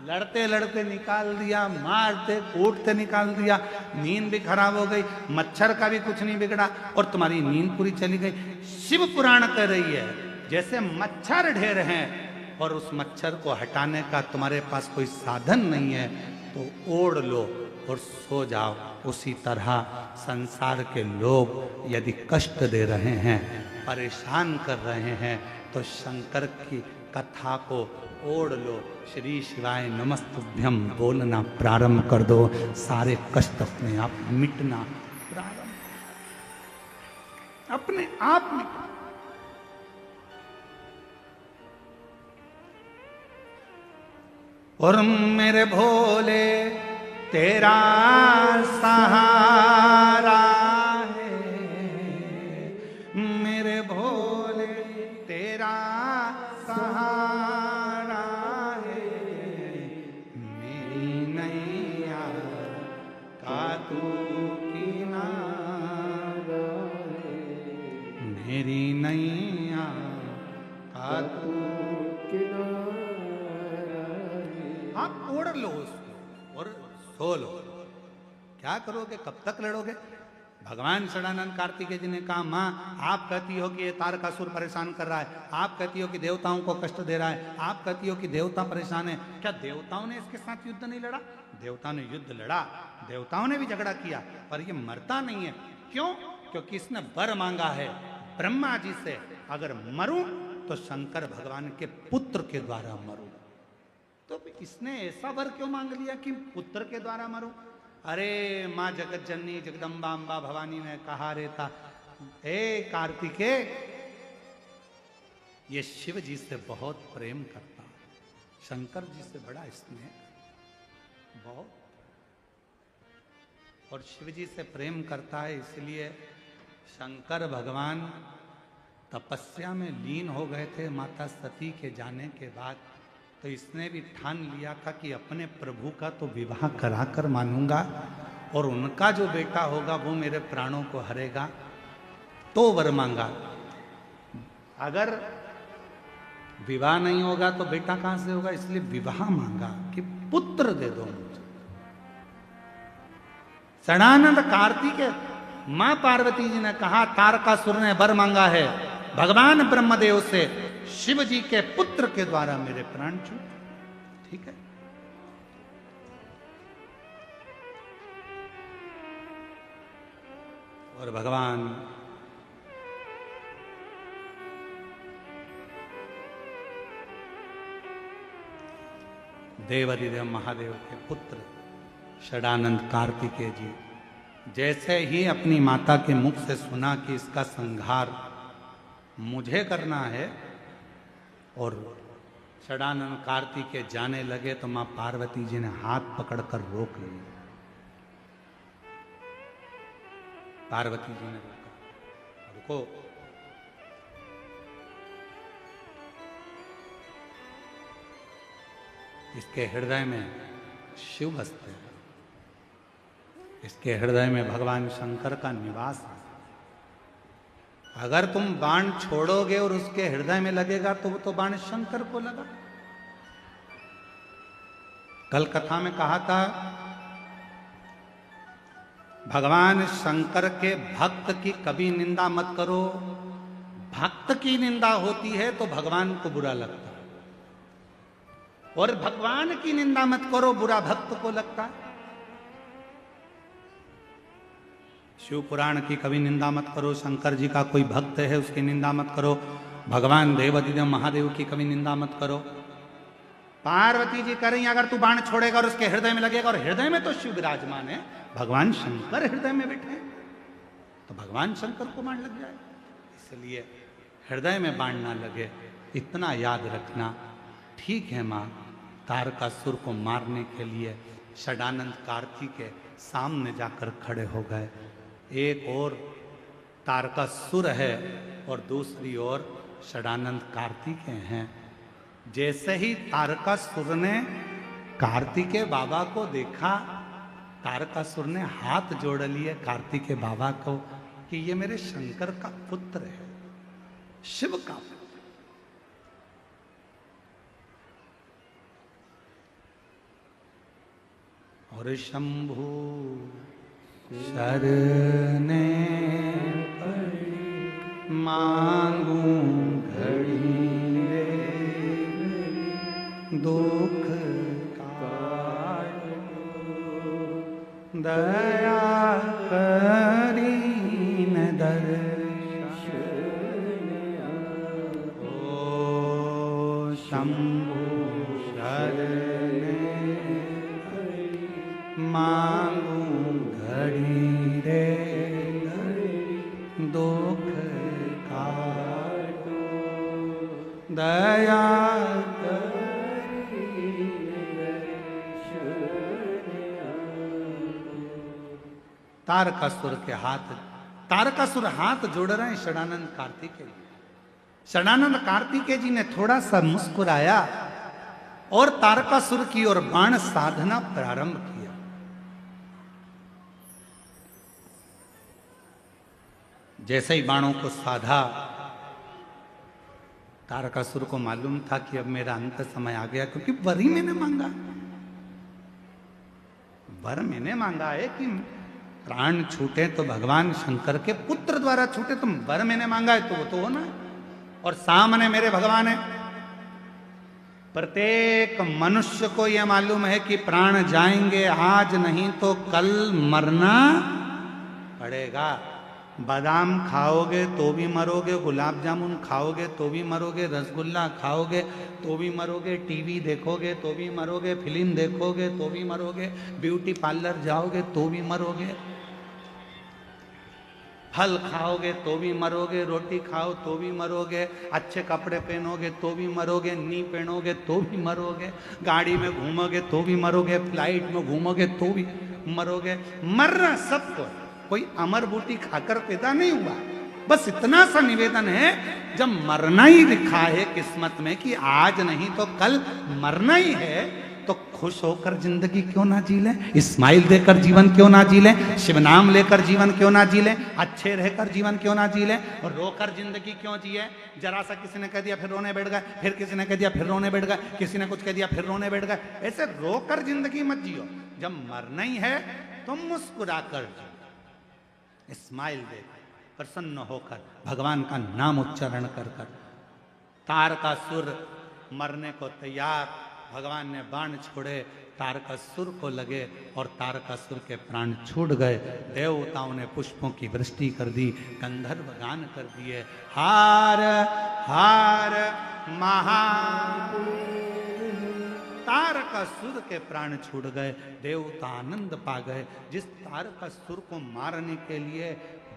लड़ते लड़ते निकाल दिया, मारते कूटते निकाल दिया, नींद भी खराब हो गई, मच्छर का भी कुछ नहीं बिगड़ा और तुम्हारी नींद पूरी चली गई। शिव पुराण कह रही है जैसे मच्छर ढेर हैं और उस मच्छर को हटाने का तुम्हारे पास कोई साधन नहीं है तो ओढ़ लो और सो जाओ। उसी तरह संसार के लोग यदि कष्ट दे रहे हैं, परेशान कर रहे हैं, तो शंकर की कथा को ओढ़ लो, श्री शिवाय नमस्तुभ्यम बोलना प्रारंभ कर दो, सारे कष्ट अपने आप मिटना प्रारंभ, अपने आप मिटना। और मेरे भोले तेरा सहारा है, मेरे भोले तेरा सहारा है, मेरी नैया का तू किनारा है, मेरी नैया का तू किनारा है। आप ओढ़ लो उसको और सो लो। क्या करोगे, कब तक लड़ोगे? भगवान षडानंद कार्तिकेय जी ने कहा, माँ आप कहती हो कि ये तारकासुर परेशान कर रहा है, आप कहती हो कि देवताओं को कष्ट दे रहा है, आप कहती हो कि देवता परेशान है, क्या देवताओं ने इसके साथ युद्ध नहीं लड़ा? देवताओं ने युद्ध लड़ा, देवताओं ने भी झगड़ा किया, पर ये मरता नहीं है। क्यों? क्योंकि इसने वर मांगा है ब्रह्मा जी से, अगर मरूं तो शंकर भगवान के पुत्र के द्वारा मरूं। तो इसने ऐसा वर क्यों मांग लिया कि पुत्र के द्वारा मरूं? अरे माँ जगत जननी जगदम्बा अम्बा भवानी ने कहा रहता, ए कार्तिकेय, ये शिव जी से बहुत प्रेम करता, शंकर जी से बड़ा स्नेह बहुत, और शिव जी से प्रेम करता है, इसलिए शंकर भगवान तपस्या में लीन हो गए थे माता सती के जाने के बाद। तो इसने भी ठान लिया था कि अपने प्रभु का तो विवाह कराकर मानूंगा, और उनका जो बेटा होगा वो मेरे प्राणों को हरेगा। तो वर मांगा, अगर विवाह नहीं होगा तो बेटा कहां से होगा, इसलिए विवाह मांगा कि पुत्र दे दो मुझे। षडानंद कार्तिकेय, मां पार्वती जी ने कहा, तारकासुर ने वर मांगा है भगवान ब्रह्मदेव से, शिव जी के पुत्र के द्वारा मेरे प्राण छूट। ठीक है, और भगवान देवाधिदेव महादेव के पुत्र षडानंद कार्तिकेय जी जैसे ही अपनी माता के मुख से सुना कि इसका संहार मुझे करना है, और षडानंद कार्तिकेय जाने लगे, तो मां पार्वती जी ने हाथ पकड़कर रोक लिया। पार्वती जी ने रोका, रुको, इसके हृदय में शिव बसते हैं, इसके हृदय में भगवान शंकर का निवास है। अगर तुम बाण छोड़ोगे और उसके हृदय में लगेगा तो वो तो बाण शंकर को लगा। कल कथा में कहा था, भगवान शंकर के भक्त की कभी निंदा मत करो, भक्त की निंदा होती है तो भगवान को बुरा लगता है, और भगवान की निंदा मत करो, बुरा भक्त को लगता है। शिव पुराण की कभी निंदा मत करो, शंकर जी का कोई भक्त है उसकी निंदा मत करो, भगवान देवाधिदेव महादेव की कभी निंदा मत करो। पार्वती जी कह रही, अगर तू बाण छोड़ेगा और उसके हृदय में लगेगा, और हृदय में तो शिव विराजमान है, भगवान शंकर हृदय में बैठे हैं, तो भगवान शंकर को बाण लग जाए, इसलिए हृदय में बाण ना लगे, इतना याद रखना। ठीक है माँ, तारकासुर को मारने के लिए षडानंद कार्तिकेय सामने जाकर खड़े हो गए। एक और तारकासुर है और दूसरी ओर षडानंद कार्तिकेय हैं। जैसे ही तारकासुर ने कार्तिकेय बाबा को देखा, तारकासुर ने हाथ जोड़ लिए कार्तिकेय बाबा को कि ये मेरे शंकर का पुत्र है, शिव का पुत्र। और शंभु शरने मांगू घड़ी रे, दुख काटो, दया करीन दर्शन। ओ शंभु शरने मांगू घड़ी रे, दुख काटो, दया करीन तारकासुर के हाथ, तारकासुर हाथ जोड़ रहे हैं षडानंद कार्तिकेय जी। षडानंद कार्तिकेय जी ने थोड़ा सा मुस्कुराया और तारकासुर की ओर बाण साधना प्रारंभ किया। जैसे ही बाणों को साधा, तारकासुर को मालूम था कि अब मेरा अंत समय आ गया, क्योंकि वर ही मैंने मांगा, वर मैंने मांगा है कि प्राण छूटे तो भगवान शंकर के पुत्र द्वारा छूटे, तुम वर मैंने मांगा है तो वो तो होना है, और सामने मेरे भगवान है। प्रत्येक मनुष्य को यह मालूम है कि प्राण जाएंगे, आज नहीं तो कल मरना पड़ेगा। बादाम खाओगे तो भी मरोगे, गुलाब जामुन खाओगे तो भी मरोगे, रसगुल्ला खाओगे तो भी मरोगे, टीवी देखोगे तो भी मरोगे, फिल्म देखोगे तो भी मरोगे, ब्यूटी पार्लर जाओगे तो भी मरोगे, फल खाओगे तो भी मरोगे, रोटी खाओ तो भी मरोगे, अच्छे कपड़े पहनोगे तो भी मरोगे, नहीं पहनोगे तो भी मरोगे, गाड़ी में घूमोगे तो भी मरोगे, फ्लाइट में घूमोगे तो भी मरोगे। मरना सबको, कोई अमर बूटी खाकर पैदा नहीं हुआ। बस इतना सा निवेदन है, जब मरना ही लिखा है किस्मत में कि आज नहीं तो कल मरना ही है, तो खुश होकर जिंदगी क्यों ना जी लें, स्माइल देकर जीवन क्यों ना जी लें, शिव नाम लेकर जीवन क्यों ना जी लें, अच्छे रहकर जीवन क्यों ना जी लें, और रोकर जिंदगी क्यों जिए। जरा सा किसी ने कह दिया फिर रोने बैठ गए, फिर किसी ने कह दिया फिर रोने बैठ गए, किसी ने कुछ कह दिया फिर रोने बैठ गए। ऐसे रोकर जिंदगी मत जियो। जब मरना ही है तो मुस्कुरा कर जियो, स्माइल देकर, प्रसन्न होकर, भगवान का नाम उच्चारण कर कर। तारकासुर मरने को तैयार, भगवान ने बाण छोड़े, तारकासुर को लगे और तारकासुर के प्राण छूट गए। देवताओं ने पुष्पों की वृष्टि कर दी, गंधर्व गान कर दिए, हार हार महादेव। तारकासुर के प्राण छूट गए, देवता आनंद पा गए। जिस तारकासुर को मारने के लिए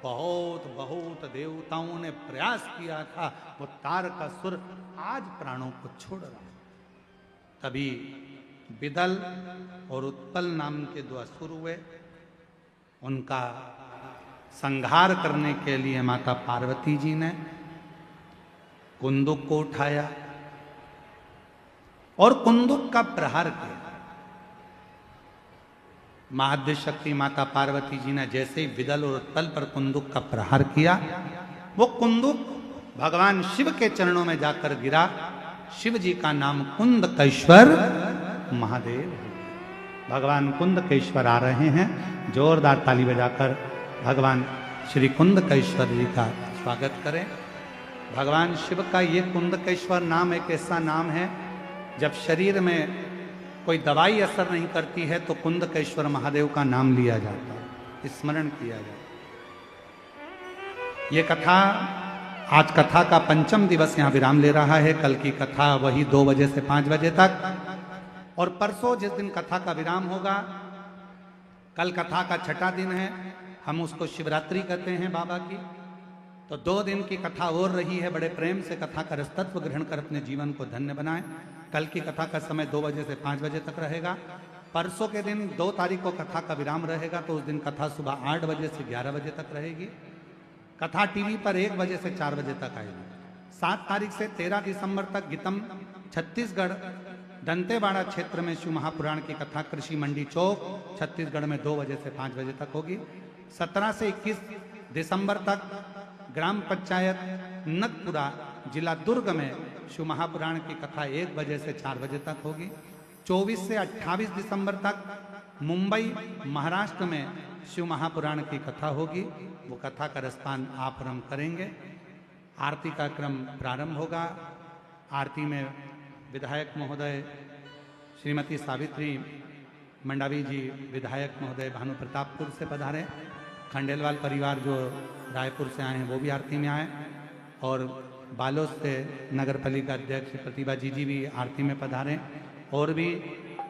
बहुत बहुत देवताओं ने प्रयास किया था, वो तारकासुर आज प्राणों को छोड़ रहा है। तभी विदल और उत्पल नाम के दो असुर हुए, उनका संहार करने के लिए माता पार्वती जी ने कुंदुक को उठाया और कुंदुक का प्रहार किया। महाद्य शक्ति माता पार्वती जी ने जैसे ही विदल और उत्पल पर कुंदुक का प्रहार किया, वो कुंदुक भगवान शिव के चरणों में जाकर गिरा। शिव जी का नाम कुंदकेश्वर महादेव। भगवान कुंदकेश्वर आ रहे हैं, जोरदार ताली बजाकर भगवान श्री कुंदकेश्वर जी का स्वागत करें। भगवान शिव का ये कुंदकेश्वर नाम एक ऐसा नाम है, जब शरीर में कोई दवाई असर नहीं करती है तो कुंदकेश्वर महादेव का नाम लिया जाता है, स्मरण किया जाता है। ये कथा, आज कथा का पंचम दिवस यहाँ विराम ले रहा है। कल की कथा वही 2 बजे से 5 बजे तक, और परसों जिस दिन कथा का विराम होगा, कल कथा का छठा दिन है, हम उसको शिवरात्रि कहते हैं बाबा की। तो 2 दिन की कथा और रही है, बड़े प्रेम से कथा का रसतत्व ग्रहण कर अपने जीवन को धन्य बनाएं। कल की कथा का समय 2 बजे से 5 बजे तक रहेगा। परसों के दिन 2 तारीख को कथा का विराम रहेगा, तो उस दिन कथा सुबह 8 बजे से 11 बजे तक रहेगी। कथा टीवी पर 1 बजे से 4 बजे तक आएगी। 7 तारीख से 13 दिसंबर तक गीतम छत्तीसगढ़ दंतेवाड़ा क्षेत्र में शिव महापुराण की कथा कृषि मंडी चौक छत्तीसगढ़ में 2 बजे से 5 बजे तक होगी। 17 से 21 दिसंबर तक ग्राम पंचायत नगपुरा जिला दुर्ग में शिव महापुराण की कथा 1 बजे से 4 बजे तक होगी। 24 से 28 दिसंबर तक मुंबई महाराष्ट्र में शिव महापुराण की कथा होगी। वो कथा का रसपान आप हम करेंगे। आरती का क्रम प्रारंभ होगा। आरती में विधायक महोदय श्रीमती सावित्री मंडावी जी, विधायक महोदय भानु प्रतापपुर से पधारे। खंडेलवाल परिवार जो रायपुर से आए हैं वो भी आरती में आए, और बालोद से नगर पालिका अध्यक्ष प्रतिभा जी भी आरती में पधारें। और भी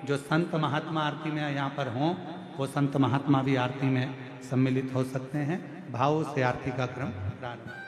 जो संत महात्मा आरती में यहाँ पर हों, वो संत महात्मा भी आरती में सम्मिलित हो सकते हैं। भाव से आरती का क्रम प्रारंभ।